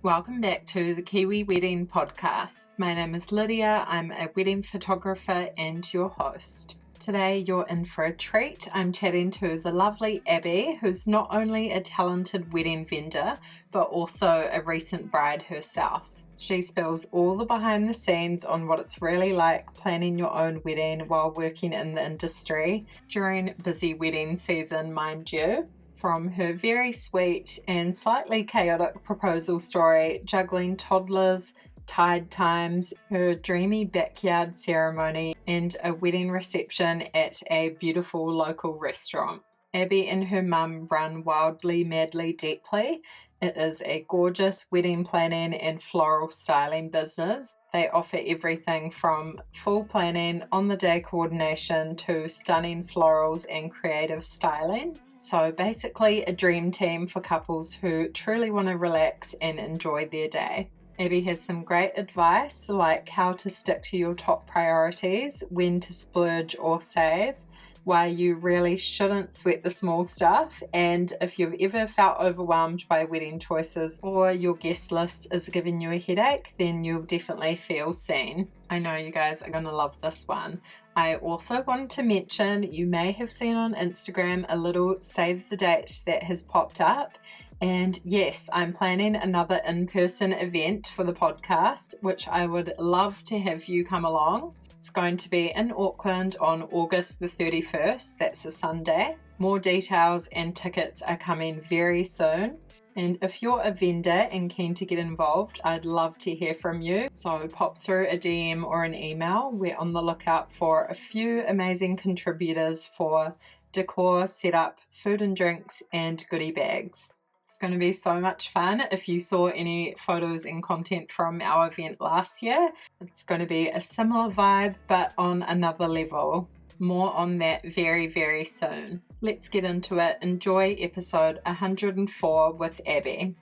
Welcome back to the Kiwi Wedding Podcast. My name is Lydia. I'm a wedding photographer and your host. Today you're in for a treat. I'm chatting to the lovely Abby, who's not only a talented wedding vendor, but also a recent bride herself. She spills all the behind the scenes on what it's really like planning your own wedding while working in the industry during busy wedding season, mind you. From her very sweet and slightly chaotic proposal story, juggling toddlers, tide times, her dreamy backyard ceremony, and a wedding reception at a beautiful local restaurant. Abby and her mum run Wildly Madly Deeply. It is a gorgeous wedding planning and floral styling business. They offer everything from full planning, on-the-day coordination to stunning florals and creative styling. So basically a dream team for couples who truly want to relax and enjoy their day. Abby has some great advice like how to stick to your top priorities, when to splurge or save, why you really shouldn't sweat the small stuff, and if you've ever felt overwhelmed by wedding choices or your guest list is giving you a headache, then you'll definitely feel seen. I know you guys are going to love this one. I also wanted to mention, you may have seen on Instagram a little save the date that has popped up. And yes, I'm planning another in-person event for the podcast, which I would love to have you come along. It's going to be in Auckland on August the 31st, that's a Sunday. More details and tickets are coming very soon. And if you're a vendor and keen to get involved, I'd love to hear from you. So pop through a DM or an email. We're on the lookout for a few amazing contributors for decor, setup, food and drinks, and goodie bags. It's going to be so much fun. If you saw any photos and content from our event last year, it's going to be a similar vibe, but on another level. More on that very, very soon. Let's get into it. Enjoy episode 104 with Abby.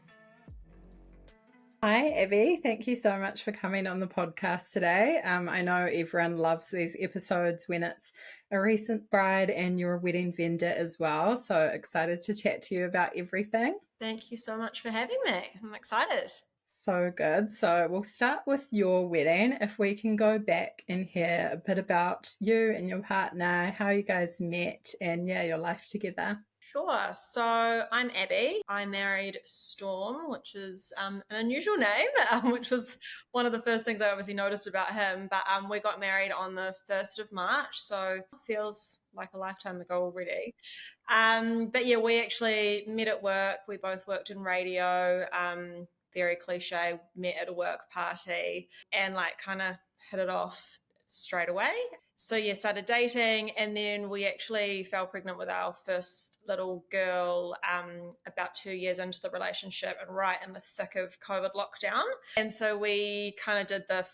Hi, Abby. Thank you so much for coming on the podcast today. I know everyone loves these episodes when it's a recent bride and you're a wedding vendor as well. So excited to chat to you about everything. Thank you so much for having me. I'm excited. So good. So we'll start with your wedding. If we can go back and hear a bit about you and your partner, how you guys met and your life together. Sure. So I'm Abby. I married Storm, which is an unusual name, which was one of the first things I obviously noticed about him. But we got married on the 1st of March, so it feels like a lifetime ago already. But yeah, we actually met at work. We both worked in radio. Very cliche, met at a work party and kind of hit it off straight away. So yeah, started dating, and then we actually fell pregnant with our first little girl about 2 years into the relationship and right in the thick of COVID lockdown. And so we kind of did the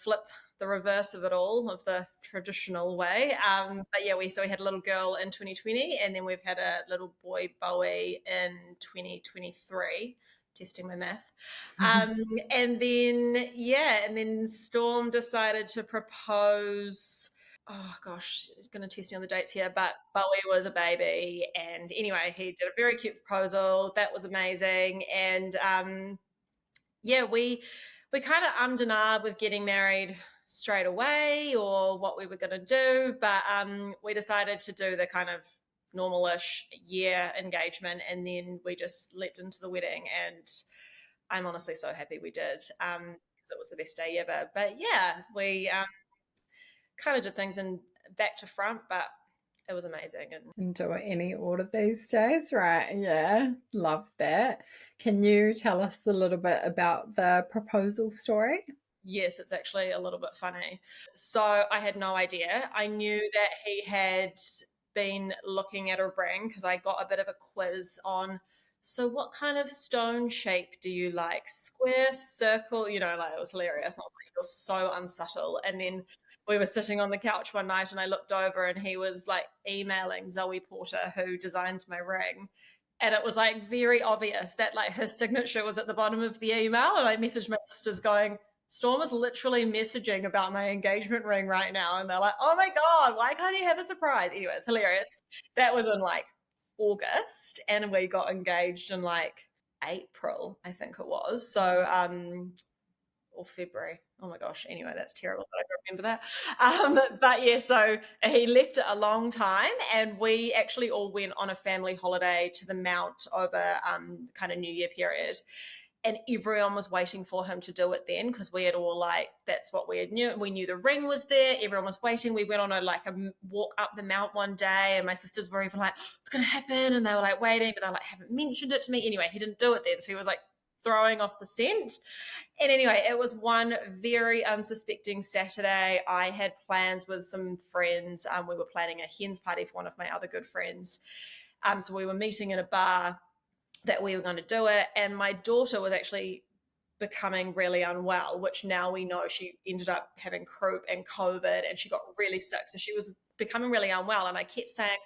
reverse of it all, of the traditional way. But yeah, we had a little girl in 2020, and then we've had a little boy, Bowie, in 2023. Testing my math. And then Storm decided to propose. Oh gosh, going to test me on the dates here, but Bowie was a baby, and anyway, he did a very cute proposal. That was amazing, and we kind of ummed and ahed with getting married straight away or what we were going to do, but we decided to do the kind of normal-ish year engagement, and then we just leapt into the wedding, and I'm honestly so happy we did. It was the best day ever. But yeah, we kind of did things in back to front, but it was amazing. And do it any order these days, right? Yeah, love that. Can you tell us a little bit about the proposal story? Yes, it's actually a little bit funny. So I had no idea. I knew that he had been looking at a ring because I got a bit of a quiz on, so what kind of stone shape do you like? Square, circle, it was hilarious. And I was like, you're so unsubtle. And then we were sitting on the couch one night and I looked over and he was emailing Zoe Porter, who designed my ring. And it was very obvious that her signature was at the bottom of the email. And I messaged my sisters going, Storm is literally messaging about my engagement ring right now. And they're like, oh my God, why can't he have a surprise? Anyway, it's hilarious. That was in August, and we got engaged in April, I think it was. So, or February. Oh my gosh. Anyway, that's terrible that I don't remember that. But yeah, so he left it a long time, and we actually all went on a family holiday to the Mount over kind of New Year period. And everyone was waiting for him to do it then, because we had all like, that's what we had knew. We knew the ring was there. Everyone was waiting. We went on a walk up the mount one day, and my sisters were even like, it's going to happen. And they were like waiting, but they like haven't mentioned it to me. Anyway, he didn't do it then. So he was like throwing off the scent. And anyway, it was one very unsuspecting Saturday. I had plans with some friends. We were planning a hens party for one of my other good friends. So we were meeting in a bar that we were going to do it. And my daughter was actually becoming really unwell, which now we know she ended up having croup and COVID, and she got really sick. So she was becoming really unwell. And I kept saying,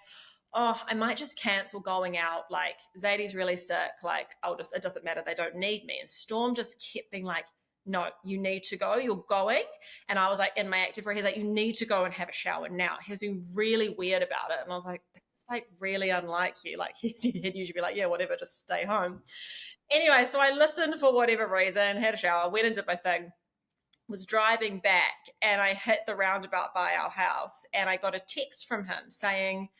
oh, I might just cancel going out. Like, Zadie's really sick. Like, it doesn't matter. They don't need me. And Storm just kept being like, no, you need to go. You're going. And I was like, in my active he's like, you need to go and have a shower now. He's been really weird about it. And I was like, it's like really unlike you. Like, he'd usually be like, yeah, whatever, just stay home. Anyway, so I listened for whatever reason, had a shower, went and did my thing, was driving back, and I hit the roundabout by our house, and I got a text from him saying,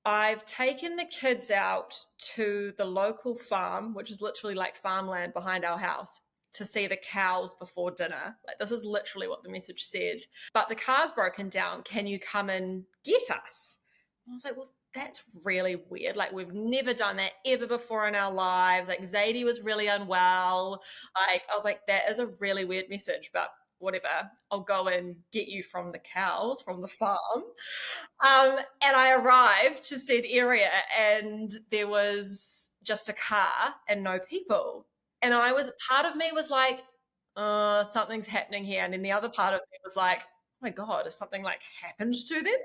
I've taken the kids out to the local farm, which is literally like farmland behind our house, to see the cows before dinner. Like, this is literally what the message said. But the car's broken down. Can you come and get us? And I was like, well, that's really weird. Like, we've never done that ever before in our lives. Like, Zadie was really unwell. Like, I was like, that is a really weird message, but whatever. I'll go and get you from the cows, from the farm. And I arrived to said area, and there was just a car and no people. And part of me was like, something's happening here. And then the other part of me was like, oh my God, has something like happened to them?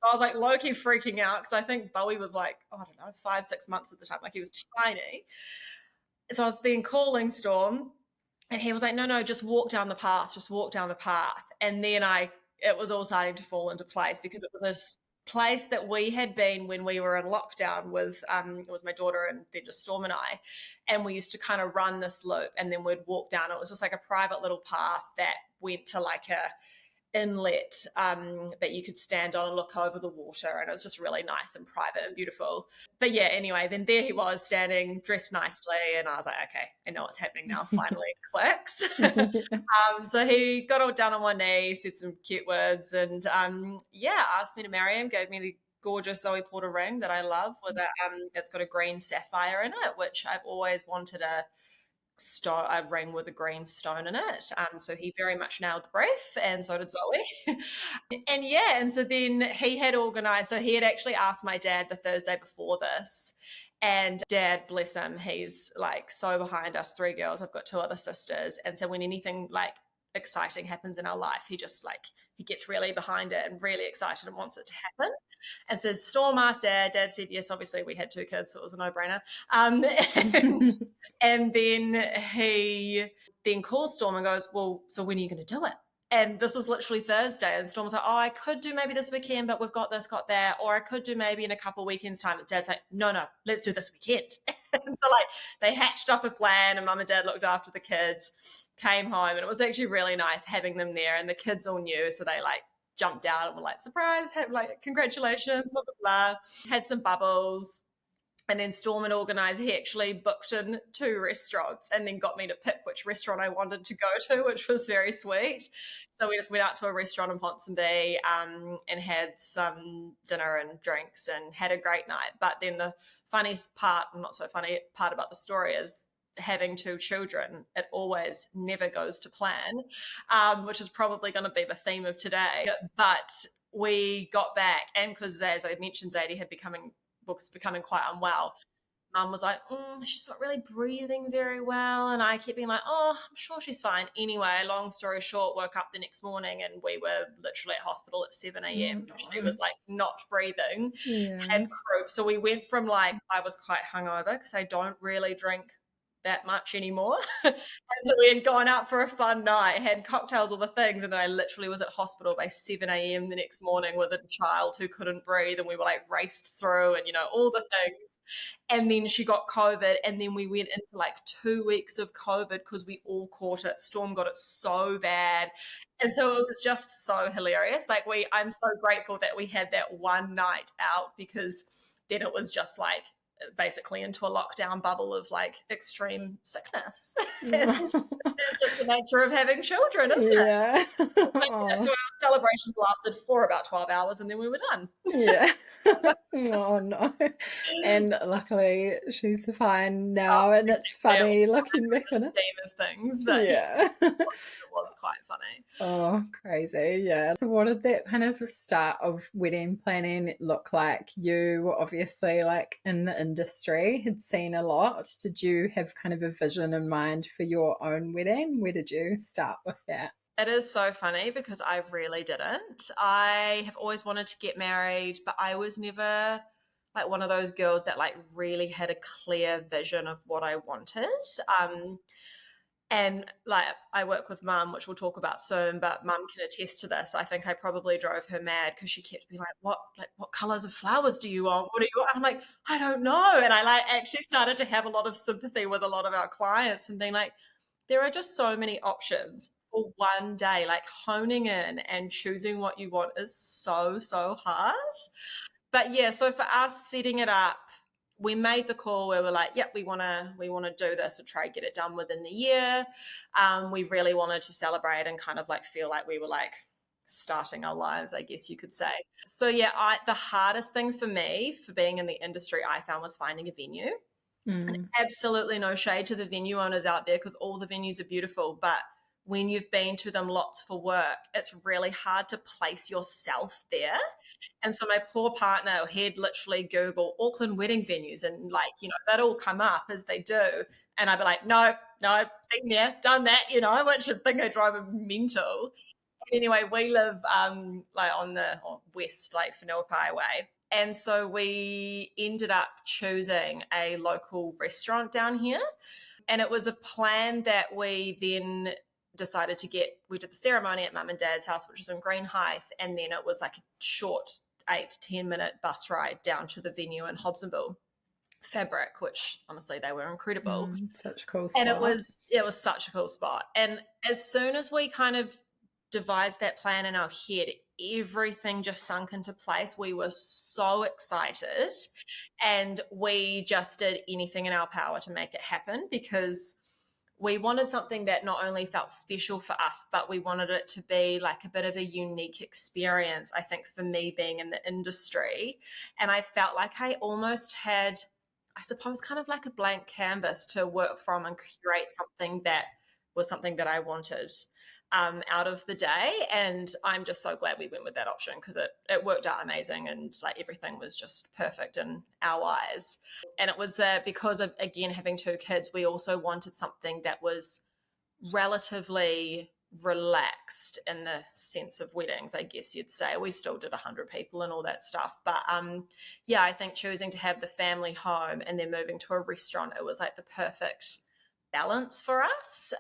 So I was like low-key freaking out, because I think Bowie was like, oh, I don't know, 5-6 months at the time. Like, he was tiny. So I was then calling Storm, and he was like, no, just walk down the path. Just walk down the path. And then it was all starting to fall into place, because it was this place that we had been when we were in lockdown with, it was my daughter and then just Storm and I. And we used to kind of run this loop, and then we'd walk down. It was just like a private little path that went to like a inlet that you could stand on and look over the water, and it was just really nice and private and beautiful. But yeah, anyway, then there he was standing dressed nicely, and I was like, okay, I know what's happening now. Finally it clicks. So he got all down on one knee, said some cute words, and asked me to marry him, gave me the gorgeous Zoe Porter ring that I love, with it's got a green sapphire in it, which I've always wanted a ring with a green stone in it. So he very much nailed the brief, and so did Zoe. and so then he had organised, so he had actually asked my dad the Thursday before this, and Dad, bless him, he's like so behind us, 3 girls. I've got 2 other sisters, and so when anything like exciting happens in our life, he just like, he gets really behind it and really excited and wants it to happen. And so Storm asked Dad. Dad said yes. Obviously, we had 2 kids, so it was a no-brainer. And then he then calls Storm and goes, well, so when are you going to do it? And this was literally Thursday. And Storm was like, oh, I could do maybe this weekend, but we've got this, got that. Or I could do maybe in a couple of weekends' time. And Dad's like, no, let's do this weekend. And so like they hatched up a plan, and Mum and Dad looked after the kids, came home, and it was actually really nice having them there. And the kids all knew, so they like jumped out and were like, surprise, like congratulations, blah, blah, blah. Had some bubbles. And then Storm had organised, he actually booked in 2 restaurants and then got me to pick which restaurant I wanted to go to, which was very sweet. So we just went out to a restaurant in Ponsonby and had some dinner and drinks and had a great night. But then the funniest part, not so funny part about the story, is having 2 children, it always never goes to plan, which is probably going to be the theme of today. But we got back, and because as I mentioned, Zadie was becoming quite unwell, Mum was like, she's not really breathing very well, and I kept being like, oh, I'm sure she's fine. Anyway, long story short, woke up the next morning and we were literally at hospital at 7 a.m. She was like not breathing, had croup. So we went from like, I was quite hungover because I don't really drink that much anymore. And so we had gone out for a fun night, had cocktails, all the things, and then I literally was at hospital by 7 a.m. the next morning with a child who couldn't breathe, and we were like raced through and, all the things. And then she got COVID, and then we went into like 2 weeks of COVID because we all caught it. Storm got it so bad. And so it was just so hilarious. Like I'm so grateful that we had that one night out, because then it was just like basically into a lockdown bubble of like extreme sickness. And it's just the nature of having children, isn't it? Yeah. Yeah, so our celebration lasted for about 12 hours and then we were done. Yeah. Oh no. And luckily she's fine now, and it's funny looking back on it. Scheme of things, but Yeah. it was quite funny. Oh, crazy. Yeah. So what did that kind of start of wedding planning look like? You were obviously like in the industry, had seen a lot. Did you have kind of a vision in mind for your own wedding? Where did you start with that? It is so funny because I really didn't. I have always wanted to get married, but I was never like one of those girls that like really had a clear vision of what I wanted. And like I work with mum, which we'll talk about soon, but mum can attest to this. I think I probably drove her mad because she kept being like, what colors of flowers do you want? What do you want? I'm like, I don't know. And I like actually started to have a lot of sympathy with a lot of our clients and being like, there are just so many options for one day. Like honing in and choosing what you want is so, so hard. But yeah, so for us setting it up, we made the call where we're like, yep, we want to do this and try to get it done within the year. We really wanted to celebrate and kind of like feel like we were like starting our lives, I guess you could say. So yeah, the hardest thing for me for being in the industry I found was finding a venue. And absolutely no shade to the venue owners out there, because all the venues are beautiful, but when you've been to them lots for work, it's really hard to place yourself there. And so my poor partner, he'd literally Google Auckland wedding venues and like, that all come up as they do. And I'd be like, no, been there, done that, which I think I drove him mental. Anyway, we live like on the west, like Whenuapai way. And so we ended up choosing a local restaurant down here. And it was a plan that we then decided to get. We did the ceremony at mum and dad's house, which was in Greenhithe. And then it was like a short 8 to 10 minute bus ride down to the venue in Hobsonville. Fabric, which honestly they were incredible. Such a cool spot. And it was such a cool spot. And as soon as we kind of devised that plan in our head, everything just sunk into place. We were so excited and we just did anything in our power to make it happen, because we wanted something that not only felt special for us, but we wanted it to be like a bit of a unique experience, I think, for me being in the industry. And I felt like I almost had, I suppose, kind of like a blank canvas to work from and create something that was something that I wanted out of the day. And I'm just so glad we went with that option, because it worked out amazing and like everything was just perfect in our eyes. And it was because of, again, having 2 kids, we also wanted something that was relatively relaxed in the sense of weddings, I guess you'd say. We still did 100 people and all that stuff, but yeah, I think choosing to have the family home and then moving to a restaurant, it was like the perfect balance for us.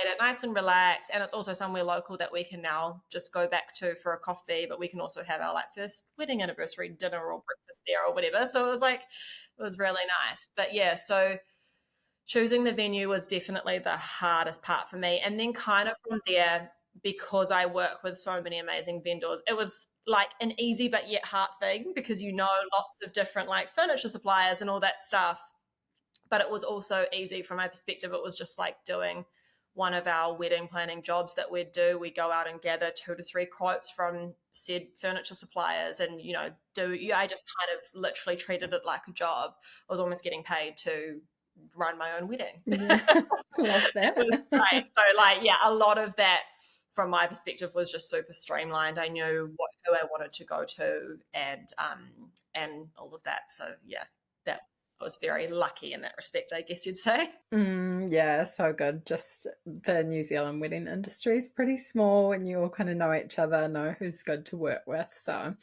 Made it nice and relaxed, and it's also somewhere local that we can now just go back to for a coffee, but we can also have our like first wedding anniversary dinner or breakfast there or whatever. So it was really nice. But yeah, so choosing the venue was definitely the hardest part for me. And then kind of from there, because I work with so many amazing vendors, it was like an easy but yet hard thing, because lots of different like furniture suppliers and all that stuff. But it was also easy from my perspective. It was just like doing one of our wedding planning jobs that we'd do. We go out and gather 2 to 3 quotes from said furniture suppliers and, I just kind of literally treated it like a job. I was almost getting paid to run my own wedding. Yeah. Love that. It was great. So a lot of that from my perspective was just super streamlined. I knew who I wanted to go to and all of that. So yeah, that was very lucky in that respect, I guess you'd say. Yeah, so good. Just the New Zealand wedding industry is pretty small and you all kind of know each other, know who's good to work with. So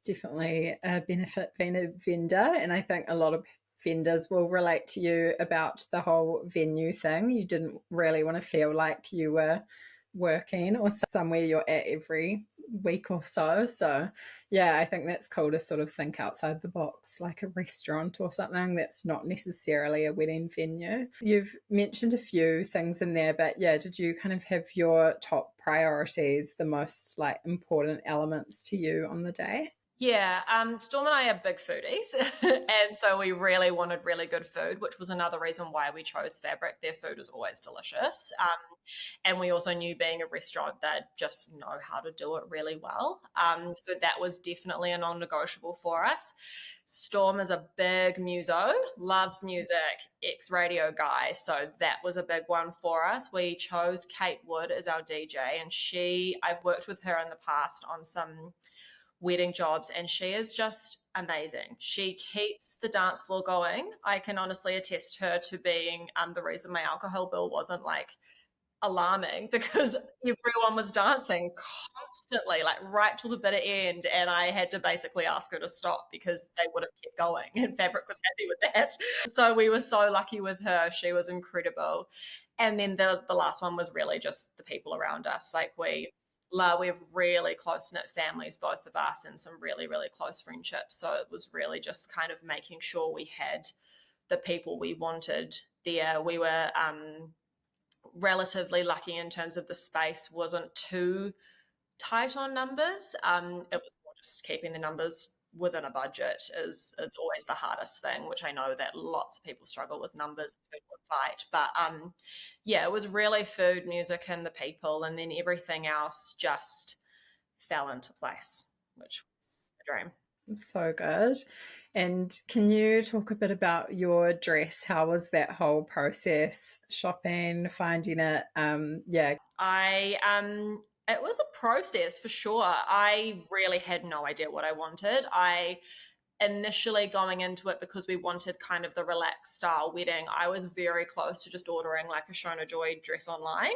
definitely a benefit being a vendor. And I think a lot of vendors will relate to you about the whole venue thing. You didn't really want to feel like you were working or somewhere you're at every week or so. So, yeah, I think that's cool to sort of think outside the box, like a restaurant or something that's not necessarily a wedding venue. You've mentioned a few things in there, but yeah, did you kind of have your top priorities, the most like important elements to you on the day? Yeah, Storm and I are big foodies, and so we really wanted really good food, which was another reason why we chose Fabric. Their food is always delicious. And we also knew, being a restaurant, that just know how to do it really well. So that was definitely a non-negotiable for us. Storm is a big muso, loves music, ex-radio guy, so that was a big one for us. We chose Kate Wood as our DJ, and I've worked with her in the past on some wedding jobs, and she is just amazing. She keeps the dance floor going. I can honestly attest her to being the reason my alcohol bill wasn't like alarming, because everyone was dancing constantly, like right till the bitter end, and I had to basically ask her to stop because they would have kept going, and Fabric was happy with that. So we were so lucky with her. She was incredible. And then the last one was really just the people around us. Like we have really close knit families, both of us, and some really, really close friendships. So it was really just kind of making sure we had the people we wanted there. We were relatively lucky in terms of the space wasn't too tight on numbers. It was more just keeping the numbers within a budget is always the hardest thing, which I know that lots of people struggle with numbers and would fight. But yeah, it was really food, music, and the people, and then everything else just fell into place, which was a dream. So good. And can you talk a bit about your dress? How was that whole process? Shopping, finding it? Yeah. It was a process for sure. I really had no idea what I wanted. I initially, going into it, because we wanted kind of the relaxed style wedding, I was very close to just ordering like a Shona Joy dress online.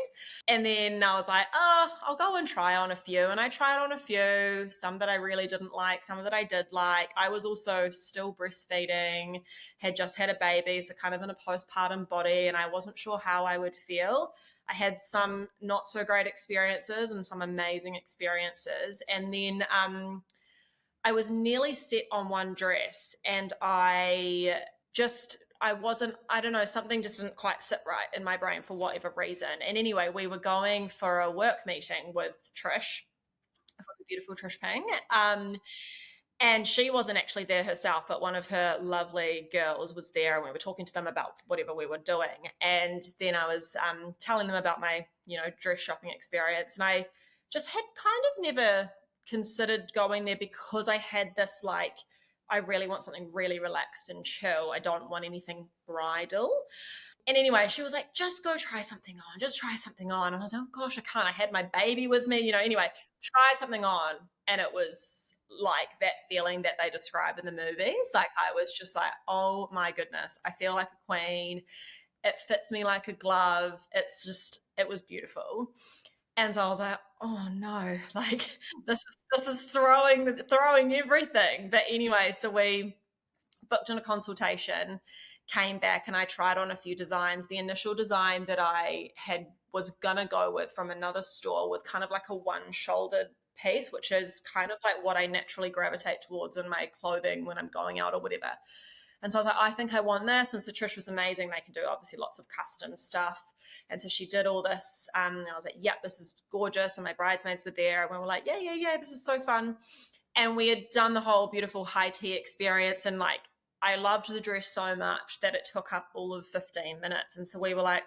And then I was like, oh, I'll go and try on a few. And I tried on a few, some that I really didn't like, some that I did like. I was also still breastfeeding, had just had a baby, so kind of in a postpartum body, and I wasn't sure how I would feel. I had some not so great experiences and some amazing experiences. And then I was nearly set on one dress, and I wasn't, I don't know, something just didn't quite sit right in my brain for whatever reason. And anyway, we were going for a work meeting with Trish, the beautiful Trish Peng. And she wasn't actually there herself, but one of her lovely girls was there, and we were talking to them about whatever we were doing. And then I was telling them about my, dress shopping experience, and I just had kind of never considered going there, because I had this like, I really want something really relaxed and chill. I don't want anything bridal. And anyway, she was like, just go try something on, just try something on. And I was like, oh gosh, I can't. I had my baby with me, anyway, try something on. And it was like that feeling that they describe in the movies. Like, I was just like, oh my goodness, I feel like a queen. It fits me like a glove. It was beautiful. And so I was like, oh no, like this is throwing everything. But anyway, so we booked in a consultation, came back, and I tried on a few designs. The initial design that I was gonna go with from another store was kind of like a one-shouldered piece, which is kind of like what I naturally gravitate towards in my clothing when I'm going out or whatever. And so I was like, I think I want this. And so Trish was amazing. They can do obviously lots of custom stuff. And so she did all this. And I was like, yep, this is gorgeous. And my bridesmaids were there. And we were like, yeah, this is so fun. And we had done the whole beautiful high tea experience. And like, I loved the dress so much that it took up all of 15 minutes. And so we were like,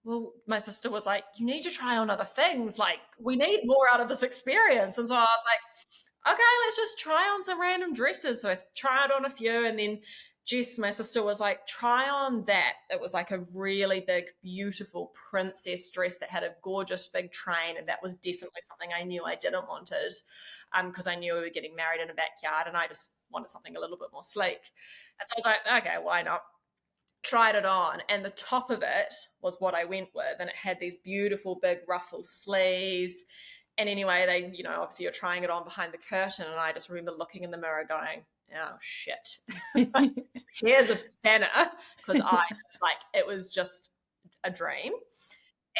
well, my sister was like, you need to try on other things. Like, we need more out of this experience. And so I was like, okay, let's just try on some random dresses. So I tried on a few, and then Jess, my sister, was like, try on that. It was like a really big, beautiful princess dress that had a gorgeous big train. And that was definitely something I knew I didn't want it, because I knew we were getting married in a backyard, and I just wanted something a little bit more sleek. And so I was like, okay, why not? Tried it on, and the top of it was what I went with, and it had these beautiful big ruffle sleeves. And anyway, they, obviously you're trying it on behind the curtain, and I just remember looking in the mirror going, oh shit. Here's a spanner, because it was just a dream.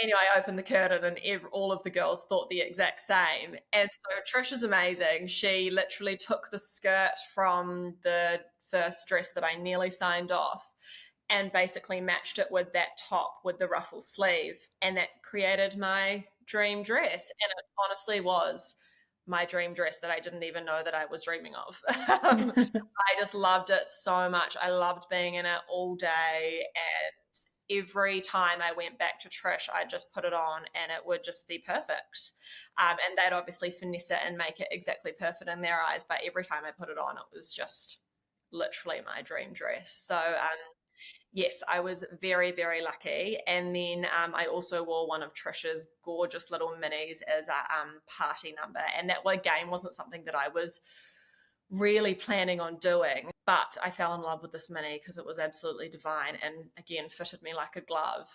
Anyway, I opened the curtain and all of the girls thought the exact same. And so Trish is amazing. She literally took the skirt from the first dress that I nearly signed off and basically matched it with that top with the ruffle sleeve. And that created my dream dress. And it honestly was my dream dress that I didn't even know that I was dreaming of. I just loved it so much. I loved being in it all day. And every time I went back to Trish, I'd just put it on and it would just be perfect. And they'd obviously finesse it and make it exactly perfect in their eyes. But every time I put it on, it was just literally my dream dress. So, yes, I was very, very lucky. And then I also wore one of Trish's gorgeous little minis as a party number. And that, again, wasn't something that I was really planning on doing, but I fell in love with this mini because it was absolutely divine and again fitted me like a glove.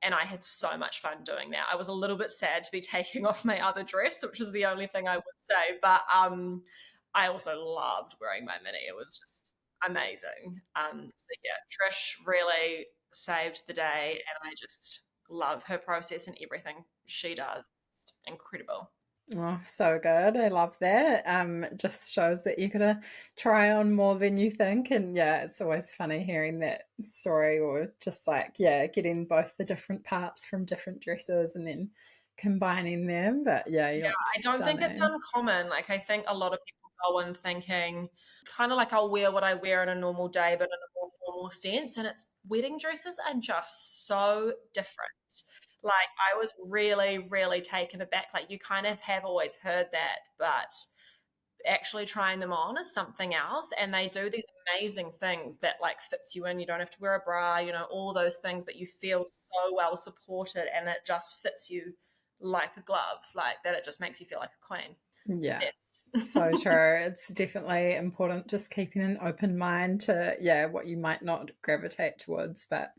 And I had so much fun doing that. I was a little bit sad to be taking off my other dress, which is the only thing I would say, but I also loved wearing my mini. It was just amazing. So yeah, Trish really saved the day, and I just love her process and everything she does. It's incredible. Oh, so good. I love that. It just shows that you're gonna try on more than you think. And yeah, it's always funny hearing that story or just like, yeah, getting both the different parts from different dresses and then combining them. But yeah, you Yeah, look I don't think it's stunning. uncommon. Like, I think a lot of people go in thinking kind of like I'll wear what I wear in a normal day, but in a more formal sense. And it's wedding dresses are just so different. Like, I was really, really taken aback. Like, you kind of have always heard that, but actually trying them on is something else. And they do these amazing things that like fits you in. You don't have to wear a bra, all those things, but you feel so well supported and it just fits you like a glove, like that. It just makes you feel like a queen. It's the Yeah. best. So true. It's definitely important just keeping an open mind to, yeah, what you might not gravitate towards, but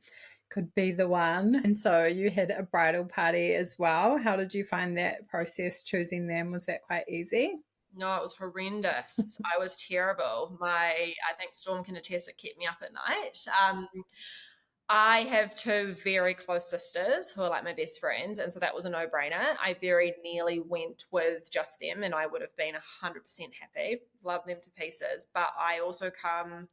could be the one. And so you had a bridal party as well. How did you find that process choosing them? Was that quite easy? No, it was horrendous. I was terrible. I think Storm can attest, it kept me up at night. I have two very close sisters who are like my best friends, and so that was a no-brainer. I very nearly went with just them, and I would have been 100% happy. Love them to pieces, but I also come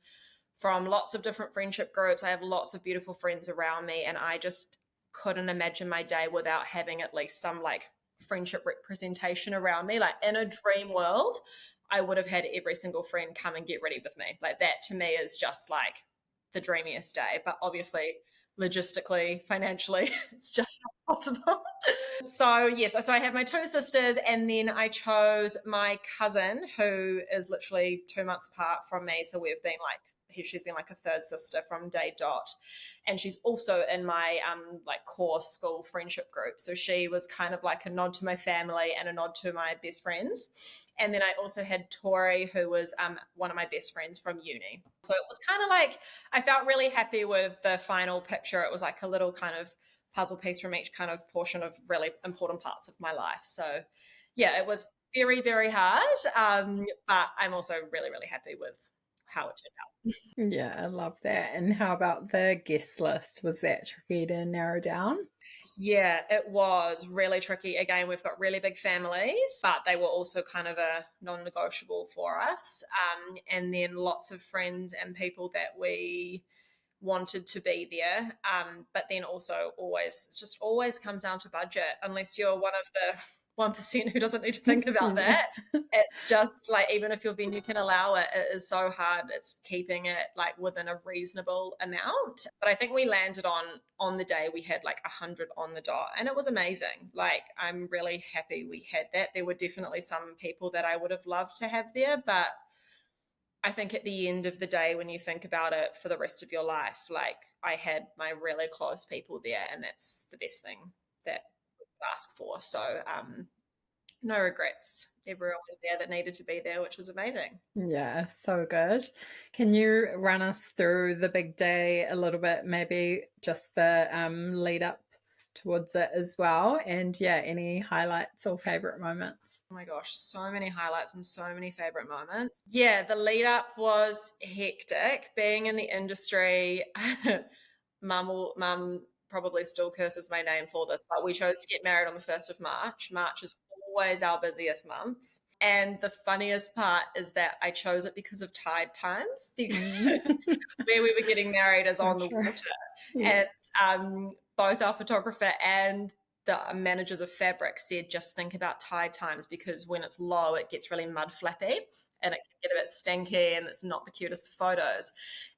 from lots of different friendship groups. I have lots of beautiful friends around me, and I just couldn't imagine my day without having at least some like friendship representation around me. Like in a dream world, I would have had every single friend come and get ready with me. Like that to me is just like the dreamiest day. But obviously, logistically, financially, it's just not possible. So yes, so I have my two sisters, and then I chose my cousin, who is literally 2 months apart from me. So we've been like she's been like a third sister from day dot, and she's also in my like core school friendship group. So she was kind of like a nod to my family and a nod to my best friends. And then I also had Tori, who was one of my best friends from uni. So it was kind of like I felt really happy with the final picture. It was like a little kind of puzzle piece from each kind of portion of really important parts of my life. So yeah, it was very, very hard. But I'm also really, really happy with how it turned out. Yeah, I love that. And how about the guest list? Was that tricky to narrow down? Yeah, it was really tricky. Again, we've got really big families, but they were also kind of a non negotiable for us. And then lots of friends and people that we wanted to be there. But then also always, it just always comes down to budget, unless you're one of the 1% who doesn't need to think about Yeah. that. It's just like, even if your venue can allow it, it is so hard. It's keeping it like within a reasonable amount. But I think we landed on the day we had like 100 on the dot, and it was amazing. Like, I'm really happy we had that. There were definitely some people that I would have loved to have there, but I think at the end of the day, when you think about it for the rest of your life, like I had my really close people there, and that's the best thing that we could ask for. So, no regrets. Everyone was there that needed to be there, which was amazing. Yeah, so good. Can you run us through the big day a little bit, maybe just the lead up towards it as well. And yeah, any highlights or favorite moments? Oh my gosh, so many highlights and so many favorite moments. Yeah, the lead up was hectic. Being in the industry, mum probably still curses my name for this, but we chose to get married on the 1st of March. March is always our busiest month. And the funniest part is that I chose it because of tide times, because where we were getting married is So on the true. water. Yeah. And both our photographer and the managers of fabric said, just think about tide times, because when it's low, it gets really mud flappy and it can get a bit stinky and it's not the cutest for photos.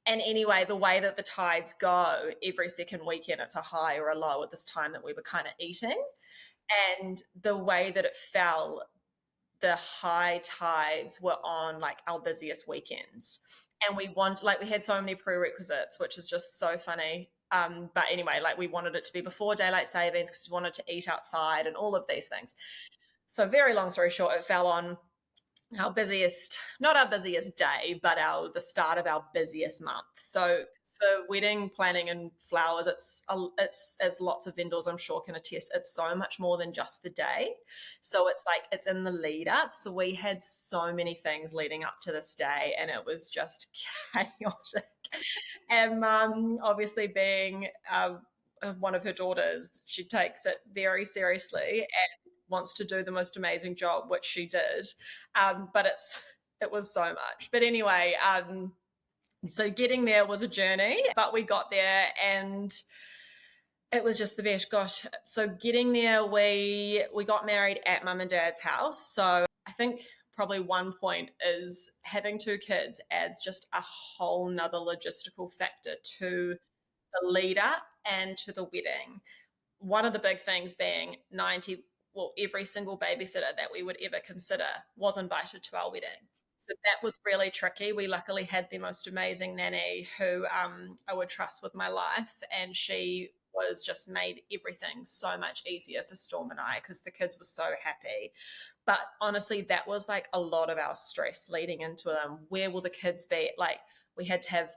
And anyway, the way that the tides go, every second weekend, it's a high or a low at this time that we were kind of eating. And the way that it fell, the high tides were on like our busiest weekends. And we had so many prerequisites, which is just so funny. But anyway, like we wanted it to be before daylight savings because we wanted to eat outside and all of these things. So very long story short, it fell on our busiest, not our busiest day, but the start of our busiest month. So for wedding planning and flowers, it's as lots of vendors I'm sure can attest, it's so much more than just the day. So it's like it's in the lead up. So we had so many things leading up to this day, and it was just chaotic. And mum, obviously being one of her daughters, she takes it very seriously and wants to do the most amazing job, which she did. But it was so much. But anyway, so getting there was a journey, but we got there and it was just the best. Gosh, so getting there, we got married at mum and dad's house. So I think probably one point is having two kids adds just a whole nother logistical factor to the lead up and to the wedding. One of the big things being every single babysitter that we would ever consider was invited to our wedding. So that was really tricky. We luckily had the most amazing nanny who I would trust with my life, and she was just made everything so much easier for Storm and I because the kids were so happy. But honestly, that was like a lot of our stress leading into them. Where will the kids be? Like we had to have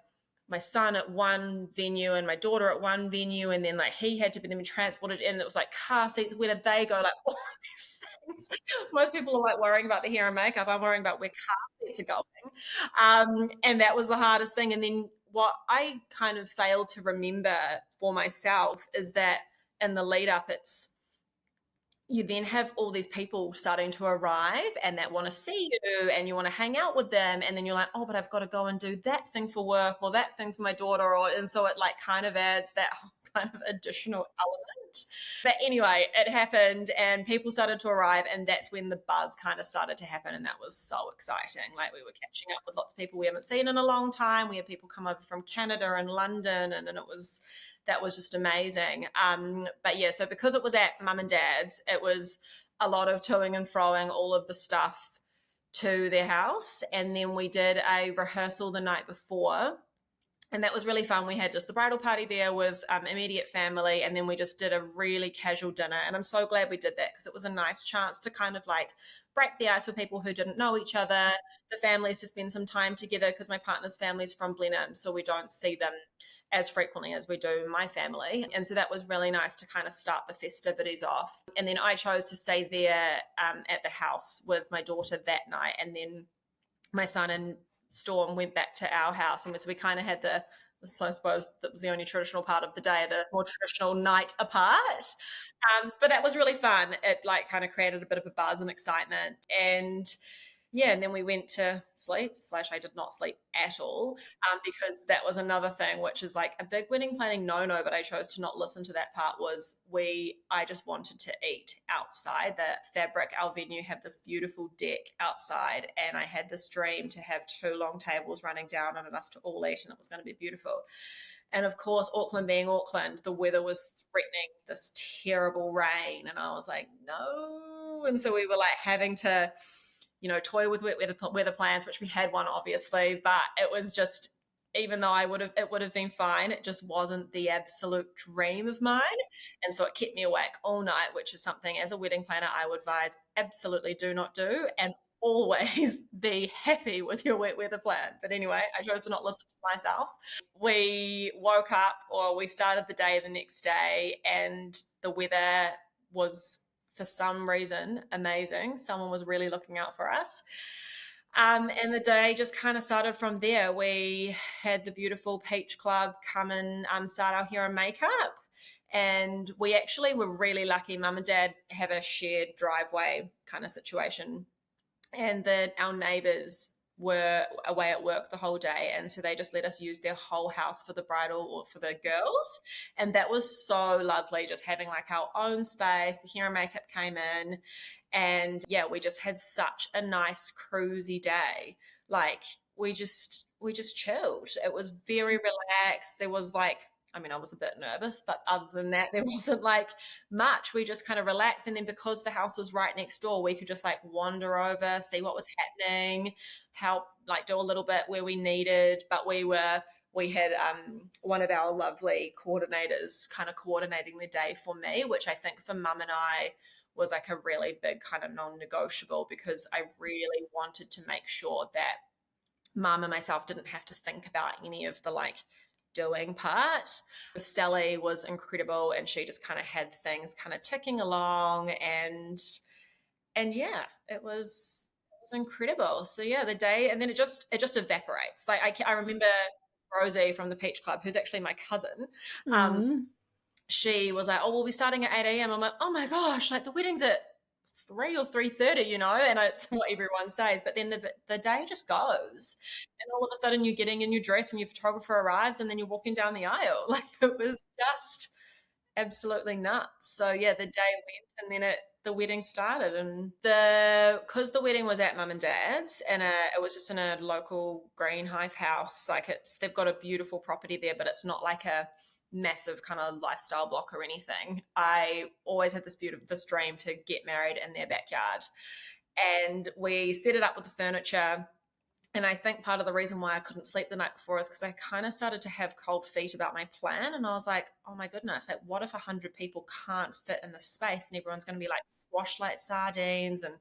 my son at one venue and my daughter at one venue, and then like he had to be then transported in. It was like car seats. Where did they go? Like all these things. Most people are like worrying about the hair and makeup. I'm worrying about where car seats are going, and that was the hardest thing. And then what I kind of failed to remember for myself is that in the lead up, you then have all these people starting to arrive and that want to see you and you want to hang out with them, and then you're like, oh, but I've got to go and do that thing for work or that thing for my daughter, and so it like kind of adds that kind of additional element. But anyway, it happened and people started to arrive, and that's when the buzz kind of started to happen, and that was so exciting. Like we were catching up with lots of people we haven't seen in a long time. We had people come over from Canada and London, and that was just amazing. But yeah, so because it was at mum and dad's, it was a lot of toing and froing all of the stuff to their house. And then we did a rehearsal the night before. And that was really fun. We had just the bridal party there with immediate family, and then we just did a really casual dinner. And I'm so glad we did that because it was a nice chance to kind of like break the ice with people who didn't know each other, the families to spend some time together, because my partner's family's from Blenheim, so we don't see them as frequently as we do my family. And so that was really nice to kind of start the festivities off. And then I chose to stay there at the house with my daughter that night. And then my son and Storm went back to our house. And so we kind of had I suppose that was the only traditional part of the day, the more traditional night apart. But that was really fun. It like kind of created a bit of a buzz and excitement. And yeah, and then we went to sleep, / I did not sleep at all, because that was another thing, which is like a big wedding planning no-no, but I chose to not listen to that part. I just wanted to eat outside. The fabric, our venue had this beautiful deck outside, and I had this dream to have two long tables running down and us to all eat, and it was going to be beautiful. And of course, Auckland being Auckland, the weather was threatening this terrible rain, and I was like, no. And so we were like having to toy with weather plans, which we had one obviously, but it was just, even though it would have been fine, it just wasn't the absolute dream of mine. And so it kept me awake all night, which is something as a wedding planner I would advise absolutely do not do. And always be happy with your wet weather plan. But anyway, I chose to not listen to myself. We woke up, or we started the day the next day, and the weather was, for some reason, amazing. Someone was really looking out for us. And the day just kind of started from there. We had the beautiful Peach Club come and start our hair and makeup. And we actually were really lucky. Mum and Dad have a shared driveway kind of situation, and that our neighbors were away at work the whole day, and so they just let us use their whole house for the bridal or for the girls, and that was so lovely, just having like our own space. The hair and makeup came in, and yeah, we just had such a nice cruisy day. Like we just chilled. It was very relaxed. There was like, I mean, I was a bit nervous, but other than that, there wasn't like much. We just kind of relaxed. And then because the house was right next door, we could just like wander over, see what was happening, help like do a little bit where we needed. But we had one of our lovely coordinators kind of coordinating the day for me, which I think for mum and I was like a really big kind of non-negotiable, because I really wanted to make sure that mum and myself didn't have to think about any of the like doing part. Sally was incredible, and she just kind of had things kind of ticking along, and yeah, it was incredible. So yeah, the day, and then it just evaporates. Like I remember Rosie from the Peach Club, who's actually my cousin. Um, Mm. she was like, "Oh, we'll be starting at 8 a.m." I'm like, "Oh my gosh, like the wedding's at 3 or 3:30, and it's what everyone says." But then the day just goes, and all of a sudden you're getting in your dress and your photographer arrives, and then you're walking down the aisle. Like it was just absolutely nuts. So yeah, the day went, and then the wedding started, and because the wedding was at mum and dad's, and it was just in a local green hive house. Like they've got a beautiful property there, but it's not like a massive kind of lifestyle block or anything. I always had this dream to get married in their backyard, and we set it up with the furniture. And I think part of the reason why I couldn't sleep the night before is because I kind of started to have cold feet about my plan. And I was like, oh my goodness, like what if 100 people can't fit in this space, and everyone's going to be like squashed like sardines? And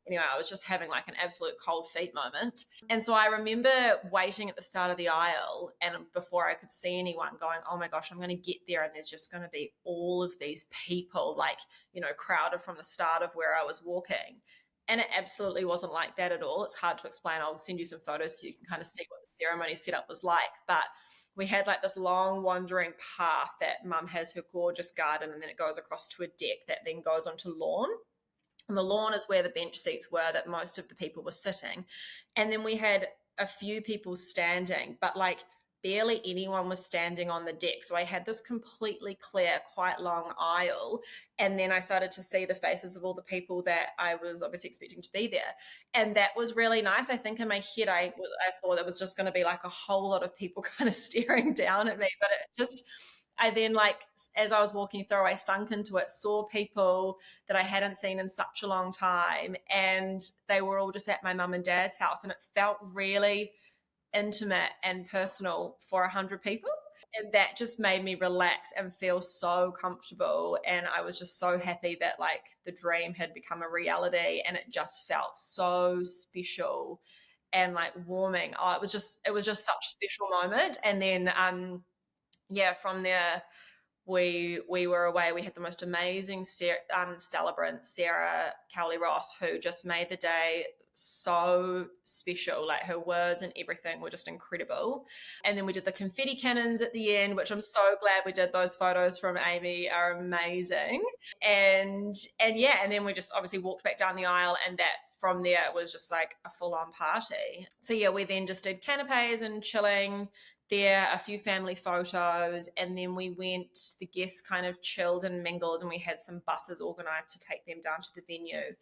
anyway, I was just having like an absolute cold feet moment. And so I remember waiting at the start of the aisle, and before I could see anyone, going, oh my gosh, I'm going to get there, and there's just going to be all of these people like, crowded from the start of where I was walking. And it absolutely wasn't like that at all. It's hard to explain. I'll send you some photos so you can kind of see what the ceremony setup was like. But we had like this long wandering path that mum has her gorgeous garden, and then it goes across to a deck that then goes onto lawn. And the lawn is where the bench seats were that most of the people were sitting. And then we had a few people standing, but like barely anyone was standing on the deck. So I had this completely clear, quite long aisle. And then I started to see the faces of all the people that I was obviously expecting to be there. And that was really nice. I think in my head, I thought it was just going to be like a whole lot of people kind of staring down at me. But I then, like, as I was walking through, I sunk into it, saw people that I hadn't seen in such a long time. And they were all just at my mum and dad's house. And it felt really intimate and personal for 100 people, and that just made me relax and feel so comfortable. And I was just so happy that like the dream had become a reality, and it just felt so special and like warming. Oh, it was just such a special moment. And then yeah, from there we were away. We had the most amazing celebrant, Sarah Cowley Ross, who just made the day so special. Like her words and everything were just incredible. And then we did the confetti cannons at the end, which I'm so glad we did. Those photos from Amy are amazing. And yeah, and then we just obviously walked back down the aisle, and that from there it was just like a full-on party. So yeah, we then just did canapes and chilling there, a few family photos, and then the guests kind of chilled and mingled, and we had some buses organised to take them down to the venue.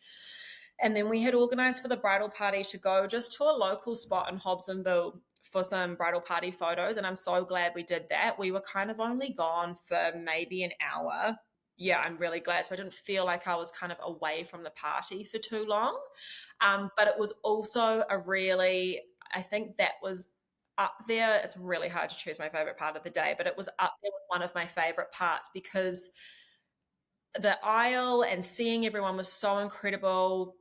And then we had organised for the bridal party to go just to a local spot in Hobsonville for some bridal party photos. And I'm so glad we did that. We were kind of only gone for maybe an hour. Yeah, I'm really glad. So I didn't feel like I was kind of away from the party for too long. But it was also I think that was up there. It's really hard to choose my favorite part of the day, but it was up there with one of my favorite parts, because the aisle and seeing everyone was so incredible.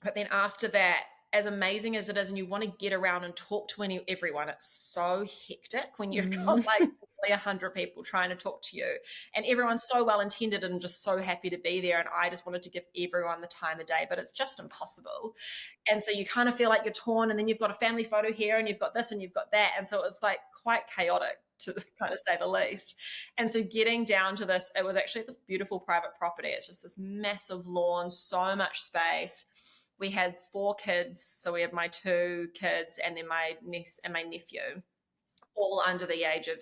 But then after that, as amazing as it is, and you want to get around and talk to everyone, it's so hectic when you've got like 100 people trying to talk to you, and everyone's so well intended and just so happy to be there. And I just wanted to give everyone the time of day, but it's just impossible. And so you kind of feel like you're torn, and then you've got a family photo here, and you've got this, and you've got that. And so it was like quite chaotic, to kind of say the least. And so getting down to this, it was actually this beautiful private property. It's just this massive lawn, so much space. We had 4 kids. So we had my 2 kids and then my niece and my nephew, all under the age of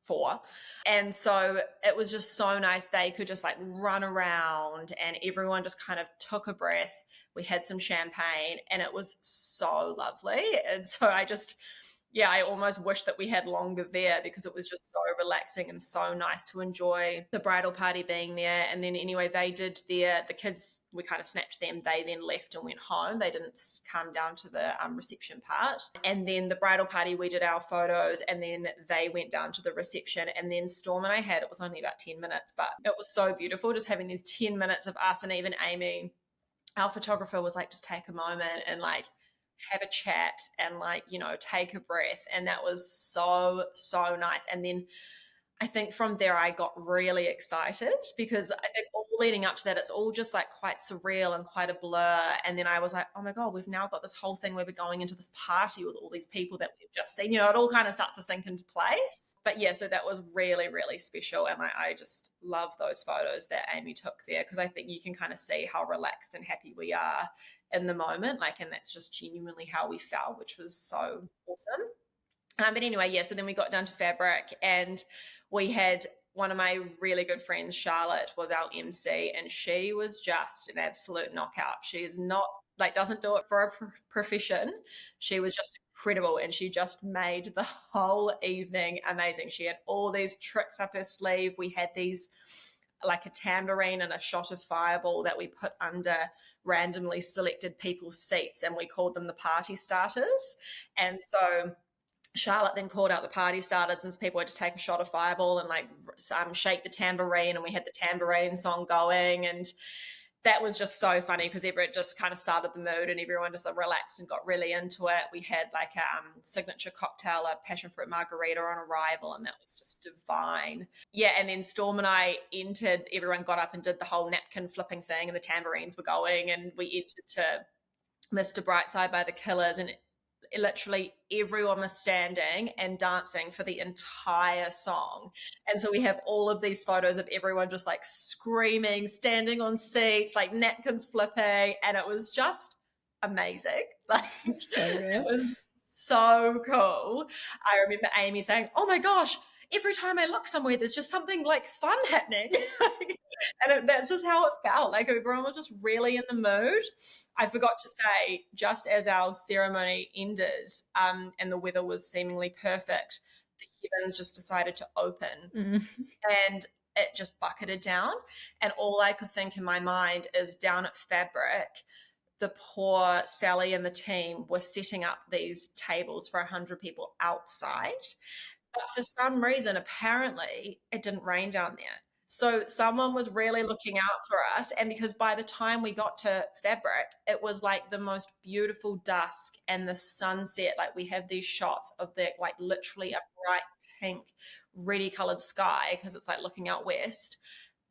4. And so it was just so nice. They could just like run around, and everyone just kind of took a breath. We had some champagne, and it was so lovely. And so I almost wish that we had longer there, because it was just so relaxing and so nice to enjoy the bridal party being there. And then anyway, they did the kids, we kind of snatched them. They then left and went home. They didn't come down to the reception part. And then the bridal party, we did our photos, and then they went down to the reception. And then Storm and I it was only about 10 minutes, but it was so beautiful just having these 10 minutes of us. And even Amy, our photographer, was like, just take a moment and like have a chat and like, take a breath. And that was so, so nice. And then I think from there I got really excited, because I think all leading up to that, it's all just like quite surreal and quite a blur. And then I was like, oh my God, we've now got this whole thing where we're going into this party with all these people that we've just seen. It all kind of starts to sink into place. But yeah, so that was really, really special. And I just love those photos that Amy took there, because I think you can kind of see how relaxed and happy we are in the moment. Like, and that's just genuinely how we felt, which was so awesome. But anyway, yeah, so then we got down to fabric, and we had one of my really good friends, Charlotte, was our MC, and she was just an absolute knockout. She is not like, doesn't do it for a profession. She was just incredible, and she just made the whole evening amazing. She had all these tricks up her sleeve. We had these like a tambourine and a shot of fireball that we put under randomly selected people's seats, and we called them the party starters. And so Charlotte then called out the party starters, and people had to take a shot of fireball and like shake the tambourine, and we had the tambourine song going. And that was just so funny, because it just kind of started the mood, and everyone just relaxed and got really into it. We had like a signature cocktail, a passion fruit margarita on arrival, and that was just divine. Yeah, and then Storm and I entered, everyone got up and did the whole napkin flipping thing, and the tambourines were going, and we entered to Mr. Brightside by the Killers, and literally everyone was standing and dancing for the entire song. And so we have all of these photos of everyone just like screaming, standing on seats, like napkins flipping, and it was just amazing. Like, it was so cool. I remember Amy saying, oh my gosh, every time I look somewhere, there's just something like fun happening. And that's just how it felt. Like, everyone was just really in the mood. I forgot to say, just as our ceremony ended, and the weather was seemingly perfect, the heavens just decided to open, and it just bucketed down. And all I could think in my mind is, down at Fabric, the poor Sally and the team were setting up these tables for 100 people outside. But for some reason, apparently, it didn't rain down there. So someone was really looking out for us. And because by the time we got to Fabric, it was like the most beautiful dusk and the sunset. Like, we have these shots of the like literally a bright pink, ready colored sky, because it's like looking out west.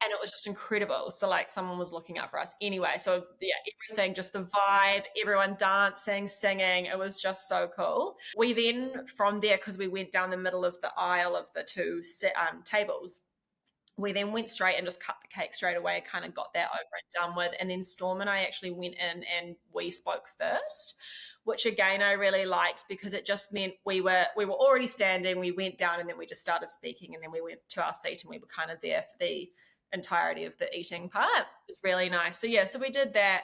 And it was just incredible. So like, someone was looking out for us anyway. So yeah, everything, just the vibe, everyone dancing, singing, it was just so cool. We then, from there, because we went down the middle of the aisle of the 2 tables, we then went straight and just cut the cake straight away, kind of got that over and done with. And then Storm and I actually went in and we spoke first, which again I really liked, because it just meant we were already standing, we went down, and then we just started speaking, and then we went to our seat, and we were kind of there for the entirety of the eating part. It was really nice. So yeah, so we did that,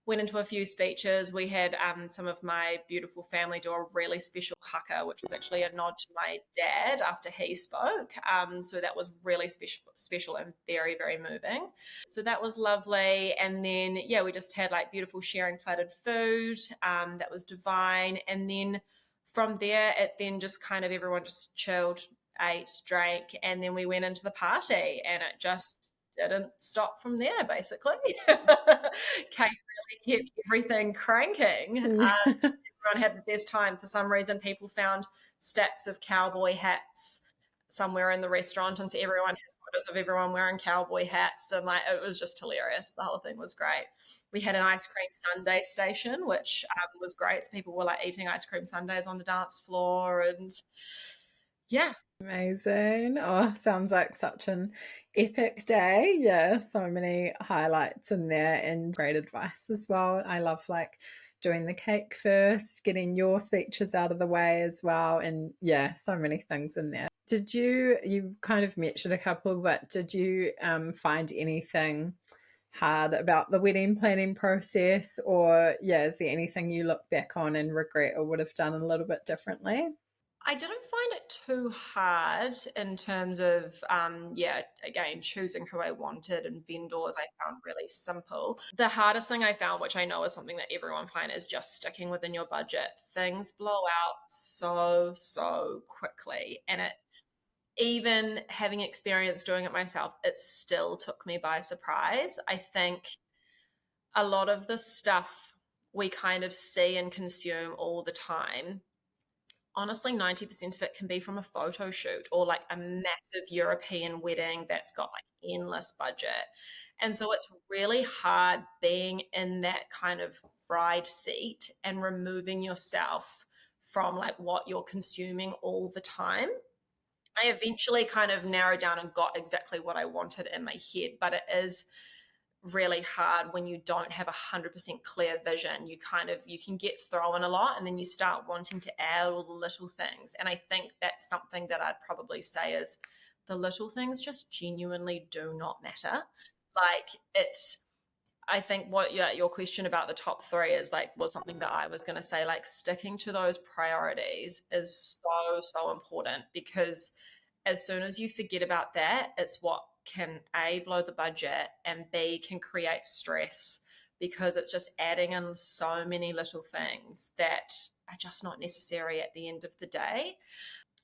went into a few speeches. We had some of my beautiful family do a really special haka, which was actually a nod to my dad after he spoke. So that was really special and very, very moving. So that was lovely. And then, yeah, we just had like beautiful sharing platted food. That was divine. And then from there, it then just kind of, everyone just chilled, ate, drank, and then we went into the party, and it just didn't stop from there, basically. Kate really kept everything cranking. Yeah. Everyone had the best time. For some reason, people found stacks of cowboy hats somewhere in the restaurant, and so everyone has photos of everyone wearing cowboy hats, and like it was just hilarious. The whole thing was great. We had an ice cream sundae station, which was great. So people were like eating ice cream sundaes on the dance floor, and yeah. Amazing. Oh, sounds like such an epic day. Yeah, so many highlights in there and great advice as well. I love like doing the cake first, getting your speeches out of the way as well. And yeah, so many things in there. Did you kind of mentioned a couple, but did you find anything hard about the wedding planning process? Or yeah, is there anything you look back on and regret or would have done a little bit differently? I didn't find it too hard in terms of, yeah, again, choosing who I wanted and vendors I found really simple. The hardest thing I found, which I know is something that everyone finds, is just sticking within your budget. Things blow out so quickly. And it, even having experience doing it myself, it still took me by surprise. I think a lot of the stuff we kind of see and consume all the time, honestly 90% of it can be from a photo shoot or like a massive European wedding that's got like endless budget. And so it's really hard being in that kind of bride seat and removing yourself from like what you're consuming all the time. I eventually kind of narrowed down and got exactly what I wanted in my head, but it is really hard when you don't have 100% clear vision. You kind of, you can get thrown a lot and then you start wanting to add all the little things. And I think that's something that I'd probably say is the little things just genuinely do not matter. Like it's, I think what your question about the top three is like was something that I was going to say, like sticking to those priorities is so important, because as soon as you forget about that, it's what can A, blow the budget, and B, can create stress, because it's just adding in so many little things that are just not necessary at the end of the day.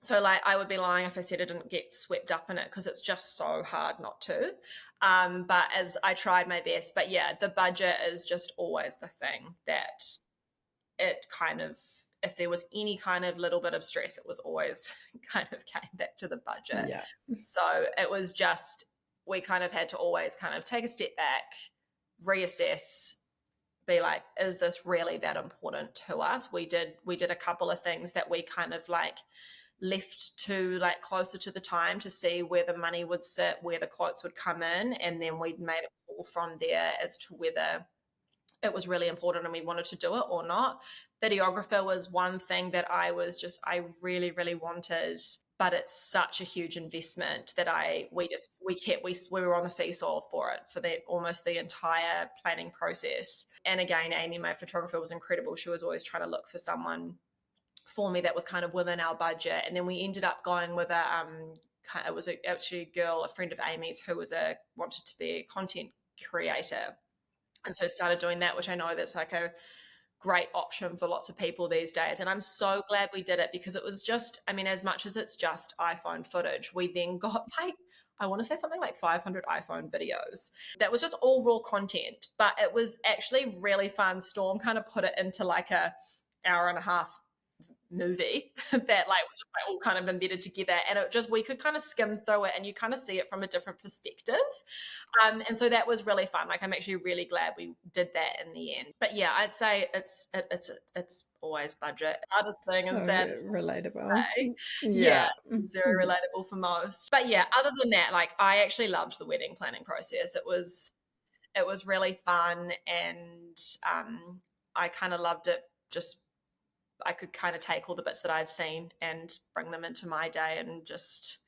So like I would be lying if I said I didn't get swept up in it, because it's just so hard not to. But as I tried my best, but yeah, the budget is just always the thing that it kind of, if there was any kind of little bit of stress, it was always kind of came back to the budget. Yeah. So it was just, we kind of had to always kind of take a step back, reassess, be like, is this really that important to us? We did a couple of things that we kind of like left to like closer to the time to see where the money would sit, where the quotes would come in, and then we'd made a call from there as to whether it was really important and we wanted to do it or not. Videographer was one thing that I really wanted, but it's such a huge investment that we were on the seesaw for it for the almost the entire planning process. And again, Amy, my photographer, was incredible. She was always trying to look for someone for me that was kind of within our budget. And then we ended up going with it was actually a girl, a friend of Amy's, who wanted to be a content creator. And so started doing that, which I know that's like a great option for lots of people these days. And I'm so glad we did it, because it was just, I mean, as much as it's just iPhone footage, we then got like, I want to say something like 500 iPhone videos. That was just all raw content, but it was actually really fun. Storm kind of put it into like a hour and a half movie that like was just like all kind of embedded together, and it just, we could kind of skim through it and you kind of see it from a different perspective, and so that was really fun. Like I'm actually really glad we did that in the end. But yeah, I'd say it's always budget. Hardest thing So is that relatable. yeah, Yeah. it's very relatable for most. But yeah, other than that, like I actually loved the wedding planning process. It was really fun, and I kind of loved it. Just I could kind of take all the bits that I'd seen and bring them into my day and just,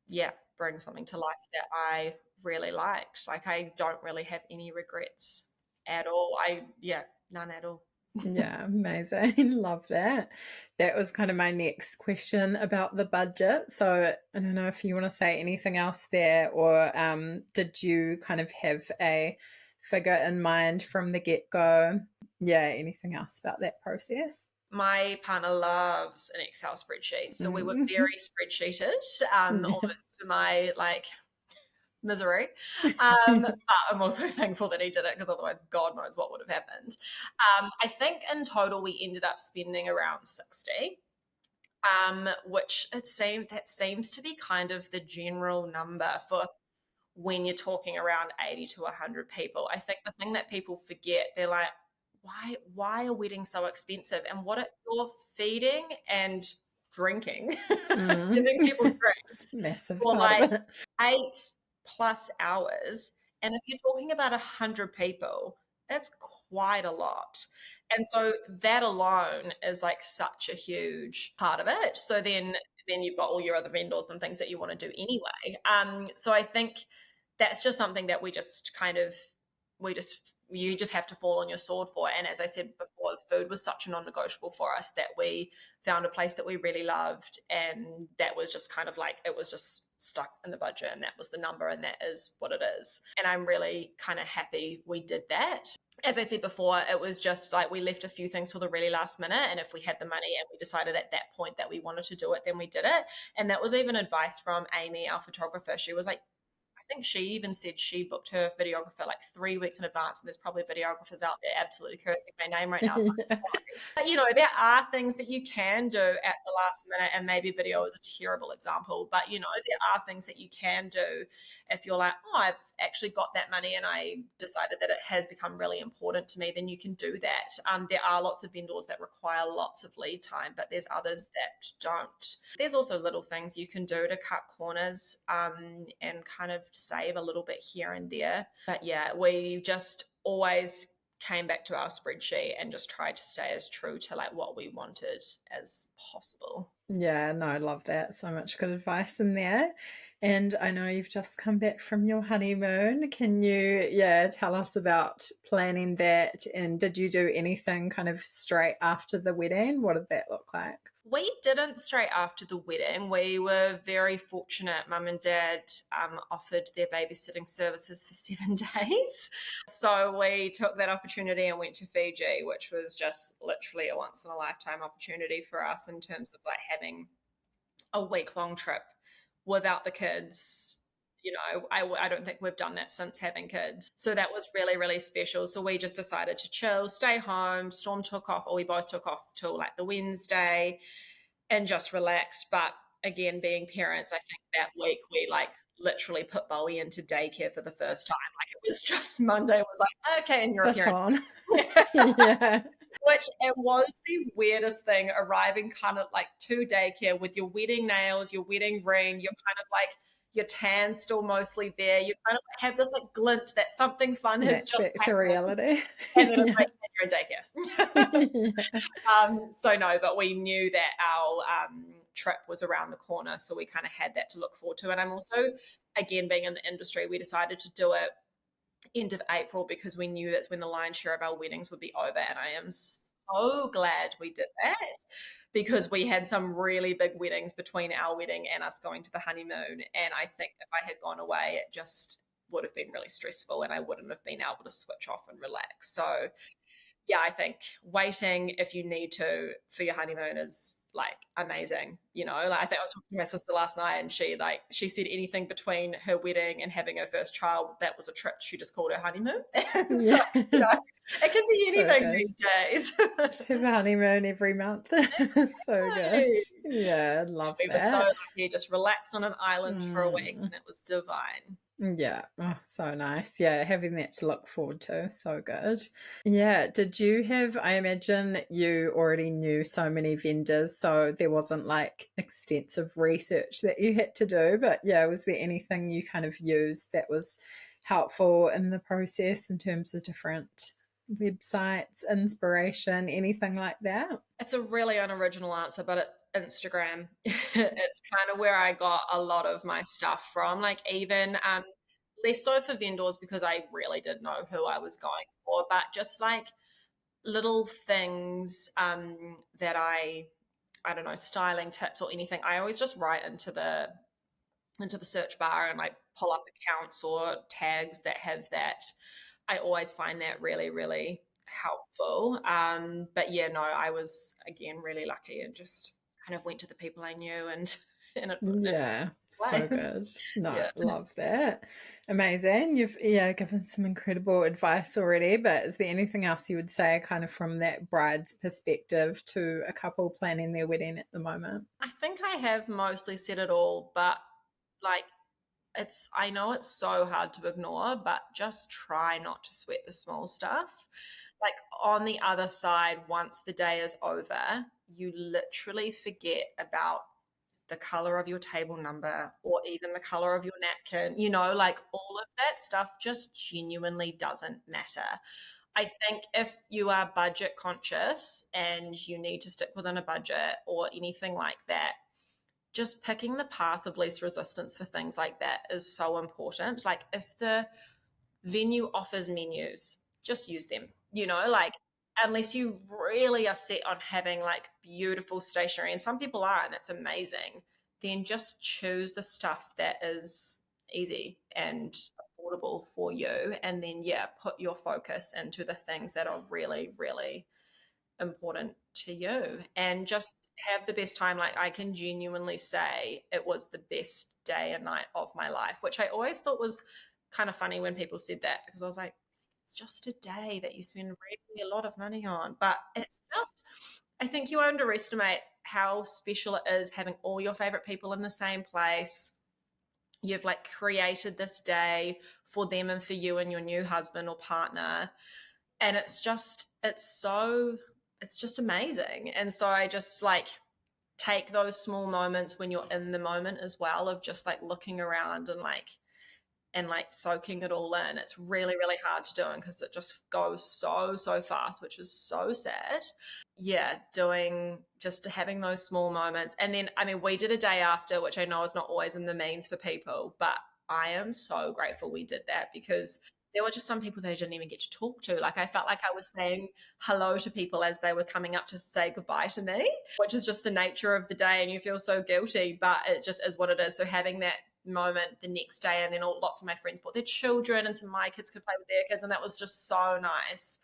yeah, bring something to life that I really liked. Like I don't really have any regrets at all. Yeah, none at all. Yeah, amazing. Love that. That was kind of my next question about the budget. So I don't know if you want to say anything else there, or did you kind of have a figure in mind from the get-go? Yeah, anything else about that process? My partner loves an Excel spreadsheet. So we were very spreadsheeted, Yeah. almost to my like misery. But I'm also thankful that he did it, because otherwise God knows what would have happened. I think in total we ended up spending around 60. Which that seems to be kind of the general number for when you're talking around 80 to 100 people. I think the thing that people forget, they're like, why are weddings so expensive? And what you're feeding and drinking, giving people drinks Massive for part like of it. 8+ hours. And if you're talking about 100 people, that's quite a lot. And so that alone is like such a huge part of it. So then you've got all your other vendors and things that you want to do anyway. So I think that's just something that you just have to fall on your sword for. And as I said before, food was such a non-negotiable for us that we found a place that we really loved, and that was just kind of like, it was just stuck in the budget, and that was the number, and that is what it is. And I'm really kind of happy we did that. As I said before, it was just like we left a few things till the really last minute, and if we had the money and we decided at that point that we wanted to do it, then we did it. And that was even advice from Amy, our photographer. She was like, I think she even said she booked her videographer like 3 weeks in advance, and there's probably videographers out there absolutely cursing my name right now. So I'm sorry. But there are things that you can do at the last minute, and maybe video is a terrible example, but there are things that you can do if you're like, oh, I've actually got that money and I decided that it has become really important to me, then you can do that. There are lots of vendors that require lots of lead time, but there's others that don't. There's also little things you can do to cut corners, and kind of save a little bit here and there. But yeah, we just always came back to our spreadsheet and just tried to stay as true to like what we wanted as possible. Yeah, no, I love that. So much good advice in there. And I know you've just come back from your honeymoon. Can you, yeah, tell us about planning that? And did you do anything kind of straight after the wedding? What did that look like? We didn't straight after the wedding. We were very fortunate. Mum and Dad offered their babysitting services for 7 days. So we took that opportunity and went to Fiji, which was just literally a once in a lifetime opportunity for us in terms of like having a week-long trip without the kids. I don't think we've done that since having kids. So that was really, really special. So we just decided to chill, stay home. Storm took off, or we both took off till like the Wednesday, and just relaxed. But again, being parents, I think that week we like literally put Bowie into daycare for the first time. Like it was just Monday was like, okay, and you're a parent. Baton. Yeah. Which it was the weirdest thing, arriving kind of like to daycare with your wedding nails, your wedding ring, you're kind of like your tan's still mostly there. You kind of have this like glint that something fun has Snap just back to happened. reality. And then it's Yeah. like, you're in daycare. Yeah. So no, but we knew that our trip was around the corner, so we kind of had that to look forward to. And I'm also, again, being in the industry, we decided to do it end of April because we knew that's when the lion's share of our weddings would be over. And I am so glad we did that, because we had some really big weddings between our wedding and us going to the honeymoon. And I think if I had gone away, it just would have been really stressful, and I wouldn't have been able to switch off and relax. So yeah, I think waiting if you need to for your honeymoon is like amazing. Like I think I was talking to my sister last night, and she said anything between her wedding and having her first child, that was a trip. She just called her honeymoon. So, Yeah. it can be So anything good. these days. Just have a honeymoon every month. So good. Yeah, love We were so that. lucky, just relaxed on an island for a week, Mm. and it was divine. Yeah, oh, so nice. Yeah, having that to look forward to, so good. Yeah, did you have, I imagine you already knew so many vendors, so there wasn't like extensive research that you had to do, but yeah, was there anything you kind of used that was helpful in the process in terms of different websites, inspiration, anything like that? It's a really unoriginal answer, but Instagram. It's kind of where I got a lot of my stuff from. Like even less so for vendors, because I really did know who I was going for, but just like little things that I don't know, styling tips or anything. I always just write into the search bar and like pull up accounts or tags that have that. I always find that really, really helpful. But yeah, no, I was again really lucky and just kind of went to the people I knew and in a Yeah, so place. good. No, Yeah. love that. Amazing. You've, yeah, given some incredible advice already, but is there anything else you would say kind of from that bride's perspective to a couple planning their wedding at the moment? I think I have mostly said it all, but like I know it's so hard to ignore, but just try not to sweat the small stuff. Like on the other side, once the day is over, you literally forget about the color of your table number or even the color of your napkin, like all of that stuff just genuinely doesn't matter. I think if you are budget conscious and you need to stick within a budget or anything like that, just picking the path of least resistance for things like that is so important. Like if the venue offers menus, just use them, like unless you really are set on having like beautiful stationery, and some people are, and that's amazing, then just choose the stuff that is easy and affordable for you. And then, yeah, put your focus into the things that are really, really important to you and just have the best time. Like I can genuinely say it was the best day and night of my life, which I always thought was kind of funny when people said that, because I was like, it's just a day that you spend really a lot of money on. But it's just, I think you underestimate how special it is having all your favorite people in the same place. You've like created this day for them and for you and your new husband or partner, and it's just amazing. And so I just like take those small moments when you're in the moment as well, of just like looking around and like soaking it all in. It's really, really hard to do because it just goes so fast, which is so sad. Yeah, doing just having those small moments. And then, I mean, we did a day after, which I know is not always in the means for people, but I am so grateful we did that, because there were just some people that I didn't even get to talk to. Like I felt like I was saying hello to people as they were coming up to say goodbye to me, which is just the nature of the day, and you feel so guilty, but it just is what it is. So having that moment the next day, and then lots of my friends brought their children, and so my kids could play with their kids, and that was just so nice.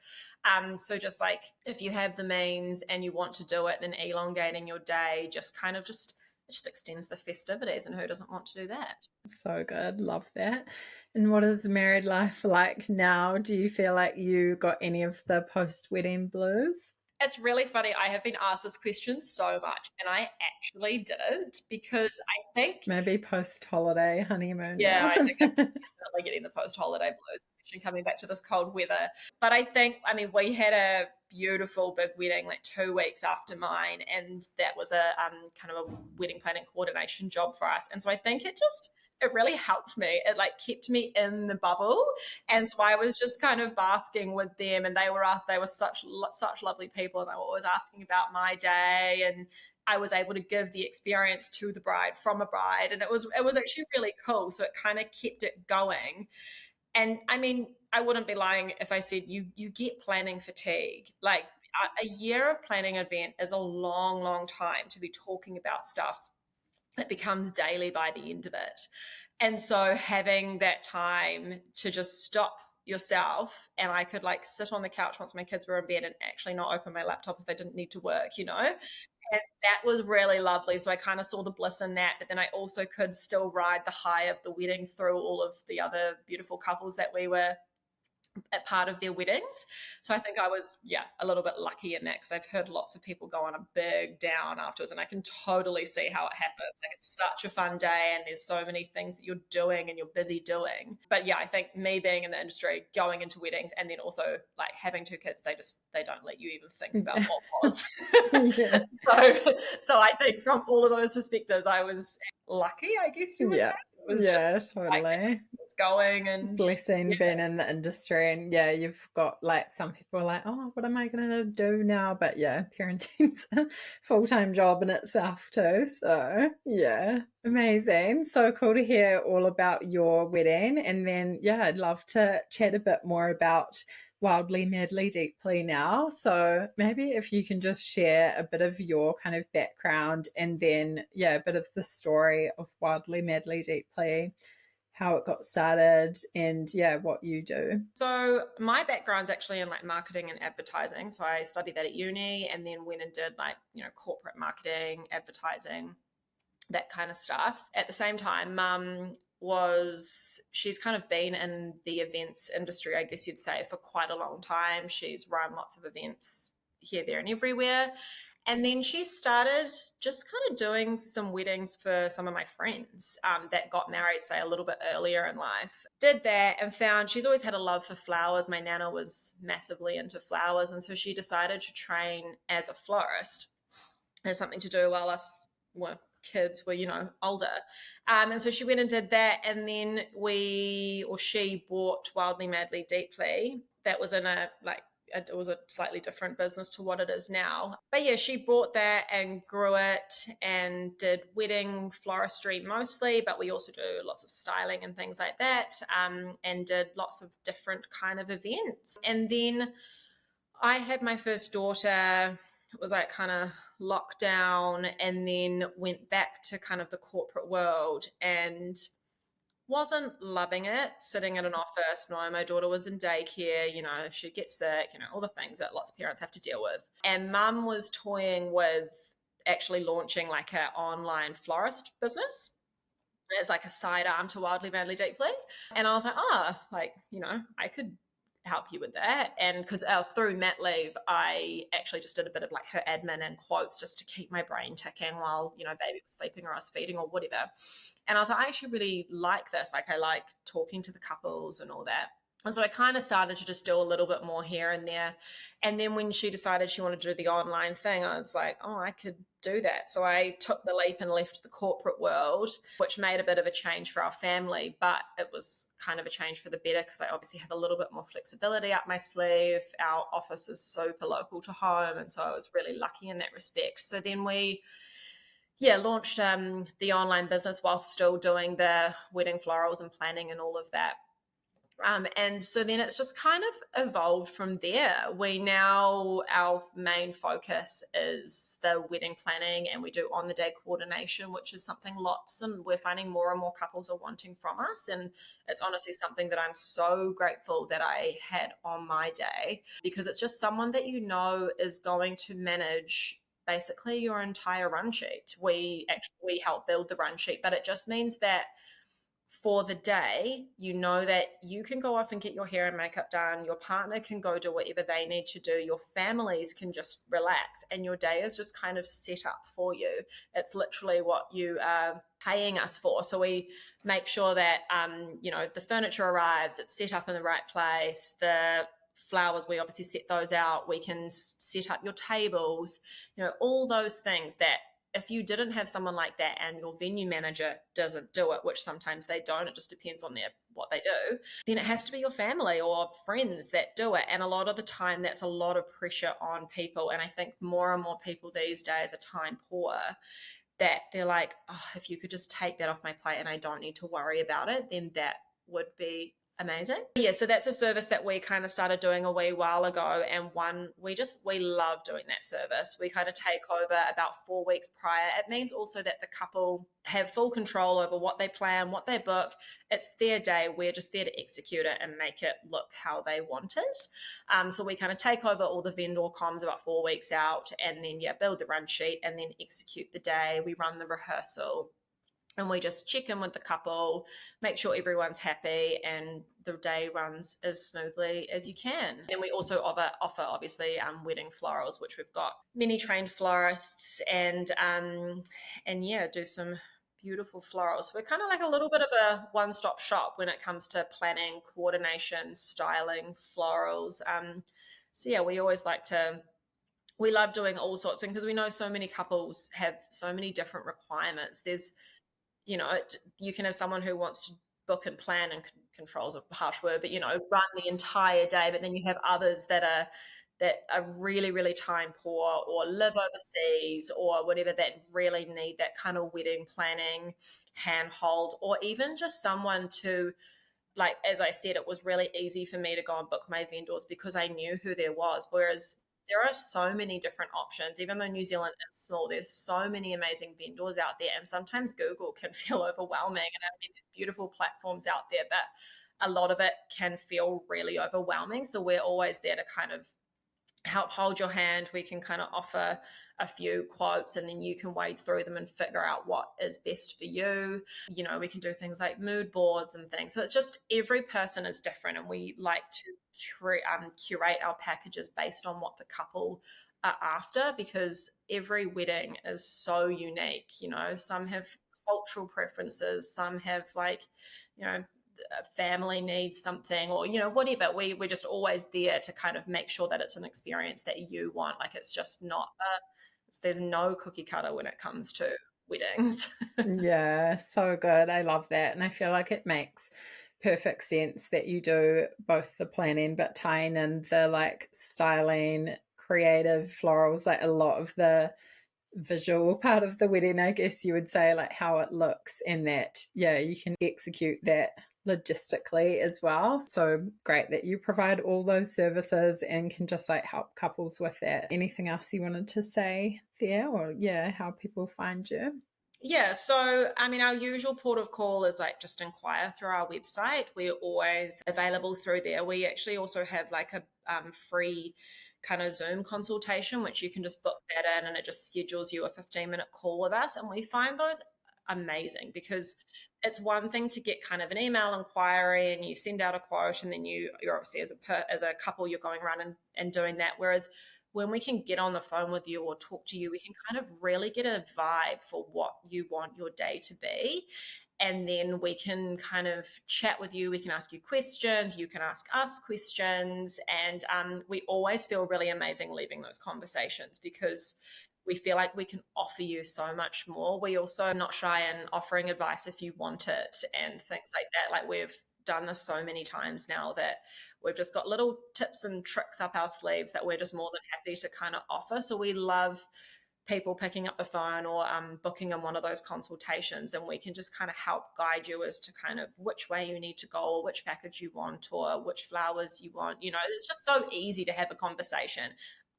So just like if you have the means and you want to do it, then elongating your day just kind of just it just extends the festivities, and who doesn't want to do that? So good. Love that. And what is married life like now? Do you feel like you got any of the post-wedding blues? It's really funny. I have been asked this question so much, and I actually didn't, because I think, Maybe post-holiday honeymoon yeah, now. I think I'm definitely getting the post-holiday blues, especially coming back to this cold weather. But I think, I mean, we had a beautiful big wedding like 2 weeks after mine, and that was a kind of a wedding planning coordination job for us. And so I think it really helped me. It like kept me in the bubble, and so I was just kind of basking with them. And they were such lovely people, and they were always asking about my day, and I was able to give the experience to the bride from a bride, and it was actually really cool. So it kind of kept it going. And I mean, I wouldn't be lying if I said you get planning fatigue. Like a year of planning an event is a long time to be talking about stuff that becomes daily by the end of it. And so having that time to just stop yourself, and I could like sit on the couch once my kids were in bed and actually not open my laptop if I didn't need to work, and that was really lovely. So I kind of saw the bliss in that, but then I also could still ride the high of the wedding through all of the other beautiful couples that we were at part of their weddings. So I think I was, yeah, a little bit lucky in that, because I've heard lots of people go on a big down afterwards, and I can totally see how it happens. Like it's such a fun day, and there's so many things that you're doing and you're busy doing. But yeah, I think me being in the industry, going into weddings, and then also like having two kids, they don't let you even think about what was. Yeah. So I think from all of those perspectives, I was lucky, I guess you would say. Yeah. It was just Yeah, like totally. going, and Blessing yeah. being in the industry, and yeah, you've got like some people are like, oh, what am I gonna do now? But yeah, parenting's a full-time job in itself too. So yeah, amazing. So cool to hear all about your wedding. And then yeah, I'd love to chat a bit more about Wildly Madly Deeply now. So maybe if you can just share a bit of your kind of background, and then yeah, a bit of the story of Wildly Madly Deeply, how it got started, and yeah, what you do. So my background's actually in like marketing and advertising. So I studied that at uni, and then went and did like, corporate marketing, advertising. that kind of stuff. At the same time, she's kind of been in the events industry, I guess you'd say, for quite a long time. She's run lots of events here, there, and everywhere. And then she started just kind of doing some weddings for some of my friends that got married, say, a little bit earlier in life. Did that and found she's always had a love for flowers. My nana was massively into flowers. And so she decided to train as a florist. There's something to do while us were kids were, older. And so she went and did that. And then she bought Wildly, Madly, Deeply. That was in it was a slightly different business to what it is now. But yeah, she bought that and grew it and did wedding floristry mostly, but we also do lots of styling and things like that, and did lots of different kind of events. And then I had my first daughter. It was like kind of lockdown, and then went back to kind of the corporate world and wasn't loving it, sitting in an office. No, my daughter was in daycare, she'd get sick, all the things that lots of parents have to deal with. And mum was toying with actually launching like an online florist business as like a side arm to Wildly, Madly, Deeply. And I was like, I could help you with that. And because through mat leave, I actually just did a bit of like her admin and quotes just to keep my brain ticking while, baby was sleeping or I was feeding or whatever. And I was like, I actually really like this. Like, I like talking to the couples and all that. And so I kind of started to just do a little bit more here and there. And then when she decided she wanted to do the online thing, I was like, oh, I could do that. So I took the leap and left the corporate world, which made a bit of a change for our family, but it was kind of a change for the better because I obviously had a little bit more flexibility up my sleeve. Our office is super local to home. And so I was really lucky in that respect. So then we launched the online business while still doing the wedding florals and planning and all of that. And so then it's just kind of evolved from there. Our main focus is the wedding planning, and we do on the day coordination, which is something and we're finding more and more couples are wanting from us. And it's honestly something that I'm so grateful that I had on my day, because it's just someone that is going to manage basically your entire run sheet. We help build the run sheet, but it just means that for the day, that you can go off and get your hair and makeup done. Your partner can go do whatever they need to do. Your families can just relax, and your day is just kind of set up for you. It's literally what you are paying us for. So we make sure that, the furniture arrives, it's set up in the right place. The flowers, we obviously set those out. We can set up your tables, all those things that if you didn't have someone like that and your venue manager doesn't do it, which sometimes they don't, it just depends on what they do, then it has to be your family or friends that do it. And a lot of the time, that's a lot of pressure on people. And I think more and more people these days are time poor, that they're like, oh, if you could just take that off my plate and I don't need to worry about it, then that would be amazing. Yeah, so that's a service that we kind of started doing a wee while ago, and we love doing that service. We kind of take over about 4 weeks prior. It means also that the couple have full control over what they plan, what they book. It's their day. We're just there to execute it and make it look how they want it. So we kind of take over all the vendor comms about 4 weeks out, and then build the run sheet and then execute the day. We run the rehearsal, and we just check in with the couple, make sure everyone's happy, and the day runs as smoothly as you can. And we also offer obviously wedding florals, which we've got many trained florists, and do some beautiful florals. So we're kind of like a little bit of a one-stop shop when it comes to planning, coordination, styling, florals. We always we love doing all sorts, and because we know so many couples have so many different requirements. There's you can have someone who wants to book and plan, and control's a harsh word, but run the entire day. But then you have others that are really, really time poor, or live overseas, or whatever, that really need that kind of wedding planning handhold, or even just someone to, like, as I said, it was really easy for me to go and book my vendors because I knew who there was. Whereas there are so many different options. Even though New Zealand is small, there's so many amazing vendors out there. And sometimes Google can feel overwhelming. And I mean, there's beautiful platforms out there, but a lot of it can feel really overwhelming. So we're always there to kind of help hold your hand. We can kind of offer a few quotes, and then you can wade through them and figure out what is best for you. You know, we can do things like mood boards and things. So it's just every person is different, and we like to curate our packages based on what the couple are after, because every wedding is so unique. You know, some have cultural preferences, some have like, you know, a family needs something, or you know, whatever. We're just always there to kind of make sure that it's an experience that you want. Like, it's just not there's no cookie cutter when it comes to weddings. Yeah, so good. I love that. And I feel like it makes perfect sense that you do both the planning but tying in the like styling, creative florals, like a lot of the visual part of the wedding, I guess you would say, like how it looks, and that, yeah, you can execute that logistically as well. So great that you provide all those services and can just like help couples with that. Anything else you wanted to say there, or yeah, how people find you? Yeah, so I mean, our usual port of call is like just inquire through our website. We're always available through there. We actually also have like a free kind of Zoom consultation, which you can just book that in, and it just schedules you a 15-minute call with us. And we find those amazing, because it's one thing to get kind of an email inquiry and you send out a quote, and then you're obviously as a couple, you're going around and doing that. Whereas when we can get on the phone with you or talk to you, we can kind of really get a vibe for what you want your day to be. And then we can kind of chat with you. We can ask you questions. You can ask us questions. And we always feel really amazing leaving those conversations, because we feel like we can offer you so much more. We also are not shy in offering advice if you want it and things like that. Like, we've done this so many times now that we've just got little tips and tricks up our sleeves that we're just more than happy to kind of offer. So we love people picking up the phone or booking in one of those consultations, and we can just kind of help guide you as to kind of which way you need to go, or which package you want, or which flowers you want. You know, it's just so easy to have a conversation.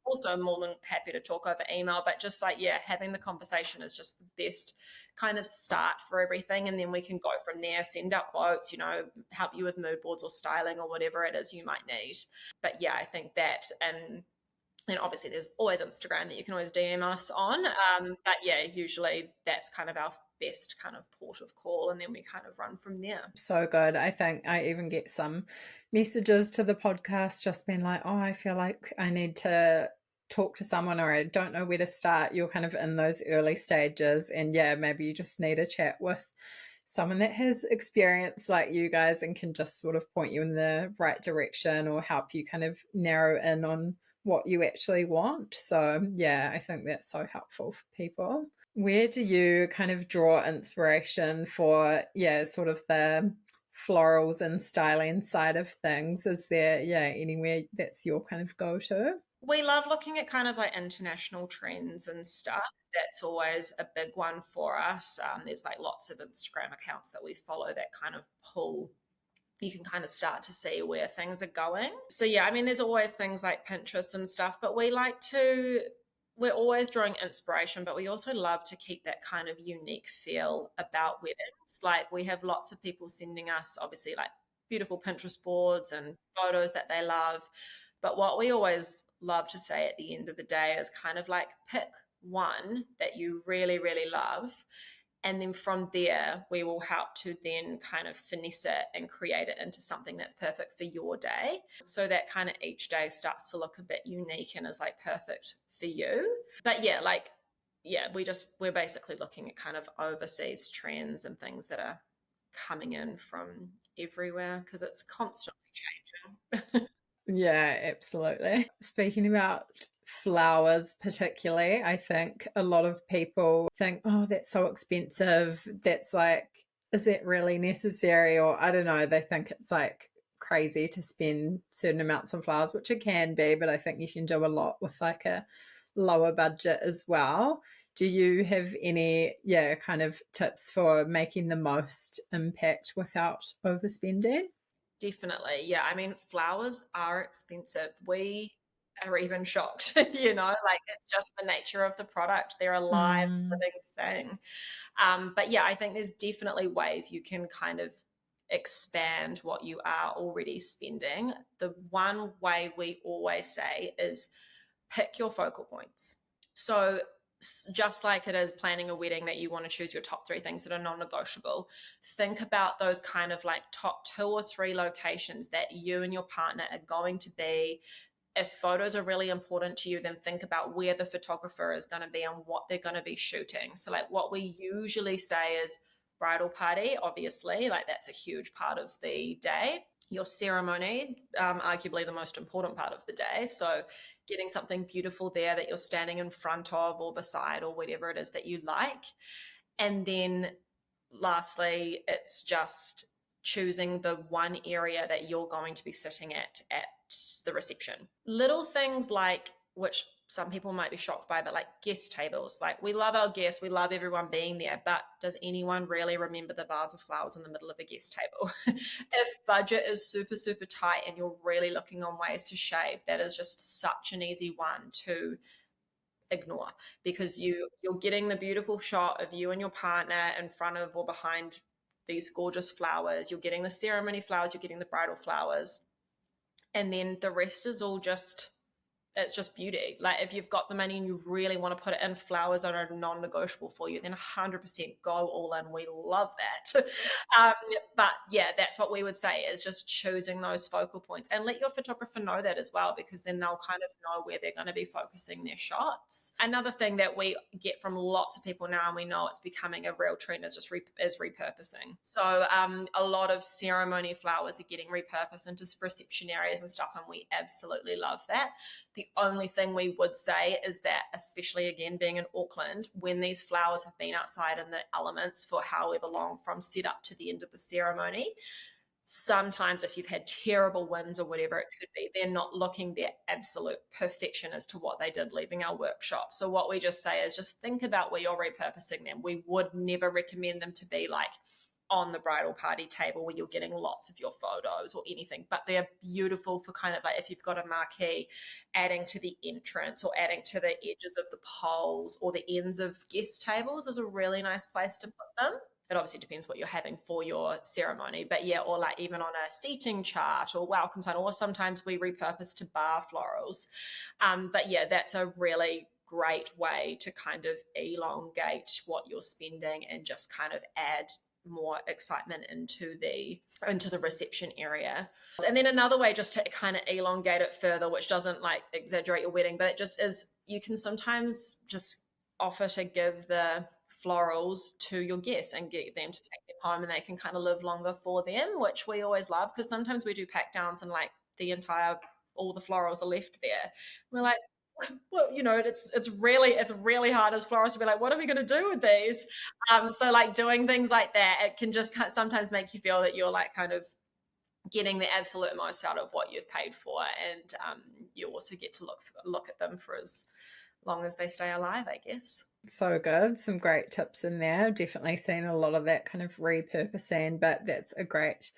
Also more than happy to talk over email, but just like, yeah, having the conversation is just the best kind of start for everything. And then we can go from there, send out quotes, you know, help you with mood boards or styling or whatever it is you might need. But yeah, I think that, and then obviously there's always Instagram that you can always DM us on. But yeah, usually that's kind of our best kind of port of call, and then we kind of run from there. So good. I think I even get some messages to the podcast just being like, oh, I feel like I need to talk to someone, or I don't know where to start. You're kind of in those early stages, and yeah, maybe you just need a chat with someone that has experience like you guys and can just sort of point you in the right direction or help you kind of narrow in on what you actually want. So yeah, I think that's so helpful for people. Where do you kind of draw inspiration for, yeah, sort of the florals and styling side of things? Is there, yeah, anywhere that's your kind of go-to? We love looking at kind of like international trends and stuff. That's always a big one for us. There's like lots of Instagram accounts that we follow that kind of pull, you can kind of start to see where things are going. So yeah, I mean, there's always things like Pinterest and stuff, but we're always drawing inspiration, but we also love to keep that kind of unique feel about weddings. Like, we have lots of people sending us obviously like beautiful Pinterest boards and photos that they love. But what we always love to say at the end of the day is kind of like, pick one that you really, really love, and then from there, we will help to then kind of finesse it and create it into something that's perfect for your day. So that kind of each day starts to look a bit unique and is like perfect for you. But yeah, like, yeah, we're basically looking at kind of overseas trends and things that are coming in from everywhere, because it's constantly changing. Yeah, absolutely. Speaking about flowers, particularly, I think a lot of people think, oh, that's so expensive. That's like, is that really necessary? Or I don't know, they think it's like crazy to spend certain amounts on flowers, which it can be, but I think you can do a lot with like a lower budget as well. Do you have any, yeah, kind of tips for making the most impact without overspending? Definitely. Yeah. I mean, flowers are expensive. We are even shocked, like, it's just the nature of the product. They're a live, Mm. living thing. But yeah, I think there's definitely ways you can kind of expand what you are already spending. The one way we always say is pick your focal points. So just like it is planning a wedding that you want to choose your top 3 things that are non-negotiable, think about those kind of like top 2 or 3 locations that you and your partner are going to be. If photos are really important to you, then think about where the photographer is going to be and what they're going to be shooting. So like what we usually say is bridal party, obviously, like that's a huge part of the day. Your ceremony, arguably the most important part of the day. So getting something beautiful there that you're standing in front of or beside or whatever it is that you like. And then lastly, it's just choosing the one area that you're going to be sitting at the reception. Little things like, which some people might be shocked by, but like guest tables. Like we love our guests, we love everyone being there, but does anyone really remember the vase of flowers in the middle of a guest table? If budget is super, super tight and you're really looking on ways to shave, that is just such an easy one to ignore, because you're getting the beautiful shot of you and your partner in front of or behind these gorgeous flowers. You're getting the ceremony flowers, you're getting the bridal flowers, and then the rest is all just, it's just beauty. Like if you've got the money and you really want to put it in, flowers are non-negotiable for you, then 100% go all in. We love that. But yeah, that's what we would say, is just choosing those focal points, and let your photographer know that as well, because then they'll kind of know where they're going to be focusing their shots. Another thing that we get from lots of people now, and we know it's becoming a real trend, is just repurposing. So a lot of ceremony flowers are getting repurposed into reception areas and stuff, and we absolutely love that. The only thing we would say is that, especially again being in Auckland, when these flowers have been outside in the elements for however long, from set up to the end of the ceremony, sometimes if you've had terrible winds or whatever it could be, they're not looking their absolute perfection as to what they did leaving our workshop. So what we just say is just think about where you're repurposing them. We would never recommend them to be like on the bridal party table where you're getting lots of your photos or anything, but they're beautiful for kind of like if you've got a marquee, adding to the entrance or adding to the edges of the poles or the ends of guest tables is a really nice place to put them. It obviously depends what you're having for your ceremony, but yeah, or like even on a seating chart or welcome sign, or sometimes we repurpose to bar florals. But yeah, that's a really great way to kind of elongate what you're spending and just kind of add more excitement into the reception area. And then another way just to kind of elongate it further, which doesn't like exaggerate your wedding, but it just is, you can sometimes just offer to give the florals to your guests and get them to take them home, and they can kind of live longer for them, which we always love, because sometimes we do pack downs and like all the florals are left there. We're like, well, you know, it's really hard as florists to be like, what are we going to do with these? So like doing things like that, it can just sometimes make you feel that you're like kind of getting the absolute most out of what you've paid for, and you also get to look at them for as long as they stay alive, I guess. So good. Some great tips in there. Definitely seen a lot of that kind of repurposing, but that's a great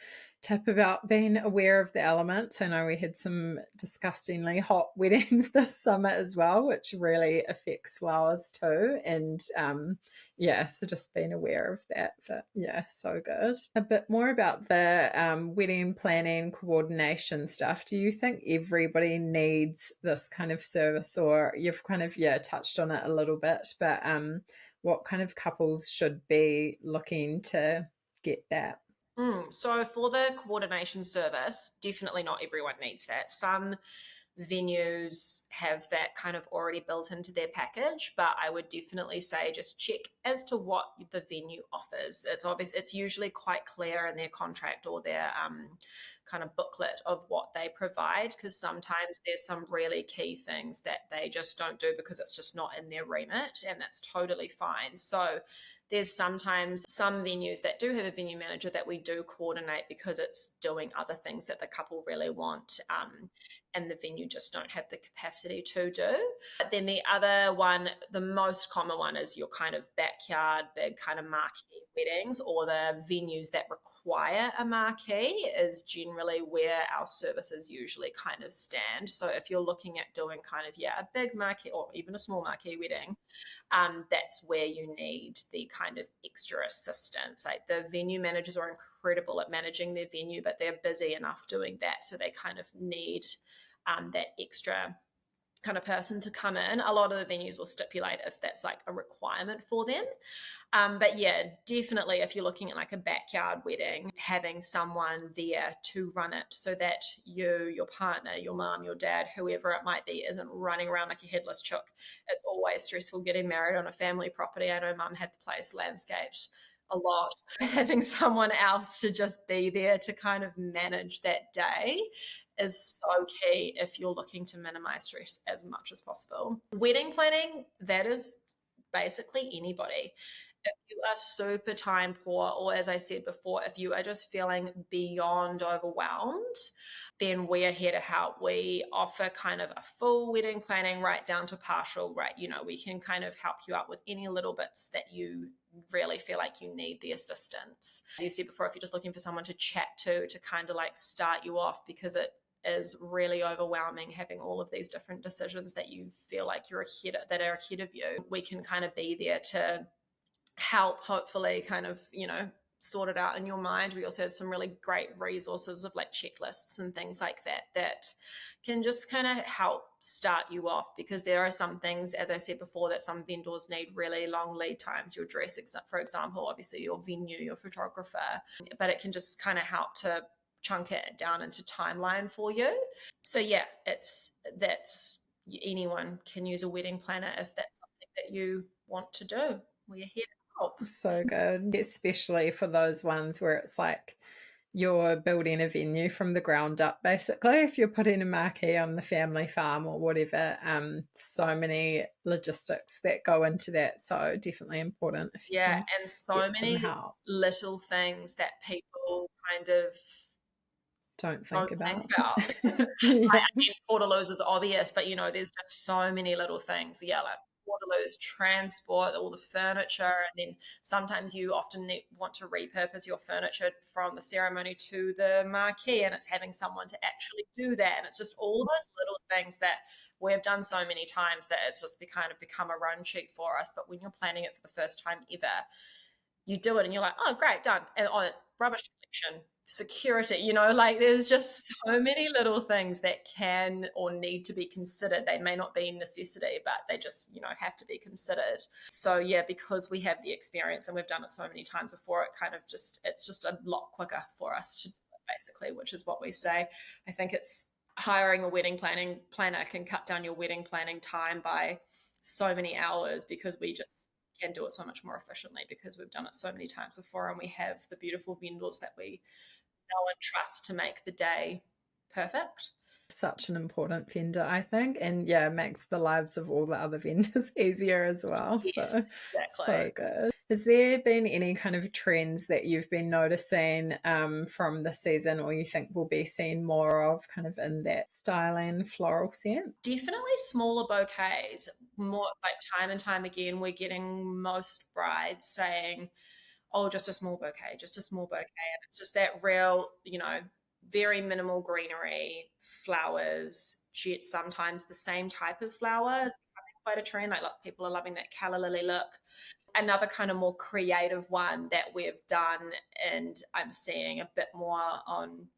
tip about being aware of the elements. I know we had some disgustingly hot weddings this summer as well, which really affects flowers too. And yeah, so just being aware of that. But yeah, so good. A bit more about the wedding planning coordination stuff. Do you think everybody needs this kind of service, or you've kind of touched on it a little bit, but what kind of couples should be looking to get that? So for the coordination service, definitely not everyone needs that. Some venues have that kind of already built into their package, but I would definitely say just check as to what the venue offers. It's obvious, it's usually quite clear in their contract or their kind of booklet of what they provide, because sometimes there's some really key things that they just don't do because it's just not in their remit, and that's totally fine. So there's sometimes some venues that do have a venue manager that we do coordinate because it's doing other things that the couple really want, and the venue just don't have the capacity to do. But then the other one, the most common one, is your kind of backyard, big kind of marquee weddings, or the venues that require a marquee is generally where our services usually kind of stand. So if you're looking at doing kind of, a big marquee or even a small marquee wedding, that's where you need the kind of extra assistance. Like the venue managers are incredible at managing their venue, but they're busy enough doing that, so they kind of need that extra kind of person to come in. A lot of the venues will stipulate if that's like a requirement for them. But yeah, definitely if you're looking at like a backyard wedding, having someone there to run it so that you, your partner, your mom, your dad, whoever it might be, isn't running around like a headless chook. It's always stressful getting married on a family property. I know mum had the place landscaped a lot. Having someone else to just be there to kind of manage that day is so key if you're looking to minimize stress as much as possible. Wedding planning, that is basically anybody. If you are super time poor, or as I said before, if you are just feeling beyond overwhelmed, then we are here to help. We offer kind of a full wedding planning right down to partial, right? You know, we can kind of help you out with any little bits that you really feel like you need the assistance. As you said before, if you're just looking for someone to chat to kind of like start you off, because it is really overwhelming having all of these different decisions that you feel like that are ahead of you, we can kind of be there to help hopefully kind of, you know, sort it out in your mind. We also have some really great resources of like checklists and things like that can just kind of help start you off, because there are some things, as I said before, that some vendors need really long lead times. Your dress, for example, obviously your venue, your photographer, but it can just kind of help to chunk it down into timeline for you. So yeah, that's anyone can use a wedding planner if that's something that you want to do. We're here to help. So good, especially for those ones where it's like you're building a venue from the ground up, basically. If you're putting a marquee on the family farm or whatever, so many logistics that go into that. So definitely important if you can And so get many some help. little things that people kind of don't think about. Yeah. I mean, Portaloos is obvious, but you know, there's just so many little things. Yeah, like Portaloos, transport, all the furniture, and then sometimes you often want to repurpose your furniture from the ceremony to the marquee, and it's having someone to actually do that. And it's just all those little things that we've done so many times that it's just kind of become a run sheet for us. But when you're planning it for the first time ever, you do it and you're like, oh, great, done. And on rubbish collection, security, you know, like there's just so many little things that can or need to be considered. They may not be a necessity, but they just, you know, have to be considered. So yeah, because we have the experience and we've done it so many times before, it's just a lot quicker for us to do it, basically, which is what we say. I think it's hiring a wedding planner can cut down your wedding planning time by so many hours, because we just can do it so much more efficiently because we've done it so many times before, and we have the beautiful vendors that we know and trust to make the day perfect. Such an important vendor, I think, and yeah, makes the lives of all the other vendors easier as well. Yes, so exactly. So good. Has there been any kind of trends that you've been noticing from the season, or you think we'll be seeing more of kind of in that styling floral scent? Definitely smaller bouquets. More like time and time again, we're getting most brides saying, oh, just a small bouquet, just a small bouquet. And it's just that real, you know, very minimal greenery, flowers, sometimes the same type of flowers, becoming quite a trend. Like people are loving that calla lily look. Another kind of more creative one that we've done, and I'm seeing a bit more on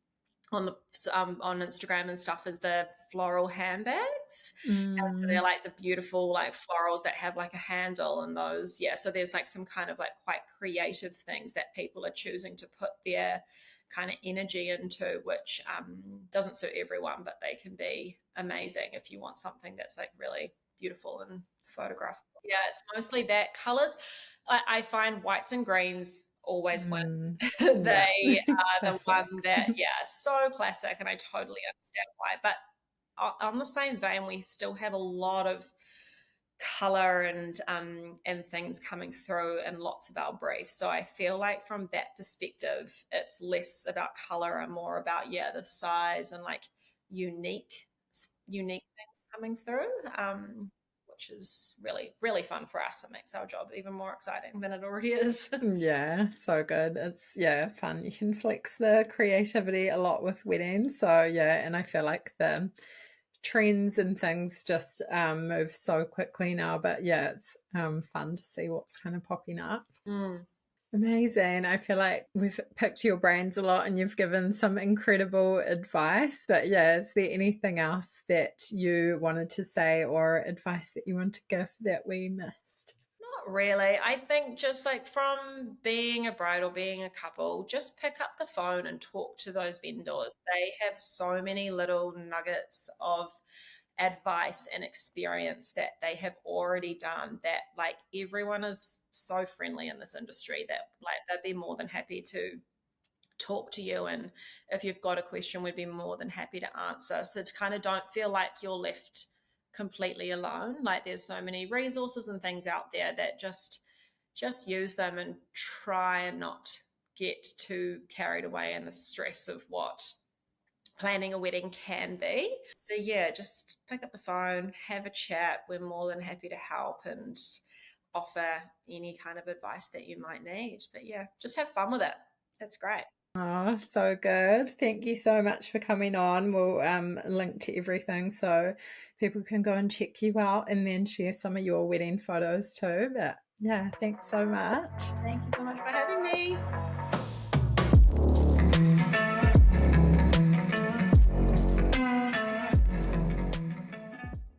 Instagram and stuff, is the floral handbags. And so they're like the beautiful like florals that have like a handle, and those, yeah. So there's like some kind of like quite creative things that people are choosing to put their kind of energy into, which doesn't suit everyone, but they can be amazing if you want something that's like really beautiful and photographed. Yeah, it's mostly that. Colors, I find whites and greens always win. They are the one that, yeah, so classic, and I totally understand why. But on the same vein, we still have a lot of color and things coming through in lots of our briefs. So I feel like from that perspective, it's less about color and more about, yeah, the size and like unique things coming through. Which is really, really fun for us. It makes our job even more exciting than it already is. Yeah, so good. It's, yeah, fun. You can flex the creativity a lot with weddings. So yeah, and I feel like the trends and things just move so quickly now. But yeah, it's fun to see what's kind of popping up. Amazing. I feel like we've picked your brains a lot and you've given some incredible advice. But yeah, is there anything else that you wanted to say or advice that you want to give that we missed? Not really. I think just like from being a bride or being a couple, just pick up the phone and talk to those vendors. They have so many little nuggets of advice and experience that they have already done, that like everyone is so friendly in this industry that like they'd be more than happy to talk to you, and if you've got a question, we'd be more than happy to answer. So to kind of don't feel like you're left completely alone. Like there's so many resources and things out there that just use them and try and not get too carried away in the stress of what planning a wedding can be. So yeah, just pick up the phone, have a chat. We're more than happy to help and offer any kind of advice that you might need. But yeah, just have fun with it. That's great. Oh, so good. Thank you so much for coming on. We'll link to everything so people can go and check you out and then share some of your wedding photos too. But yeah, thanks so much. Thank you so much for having me.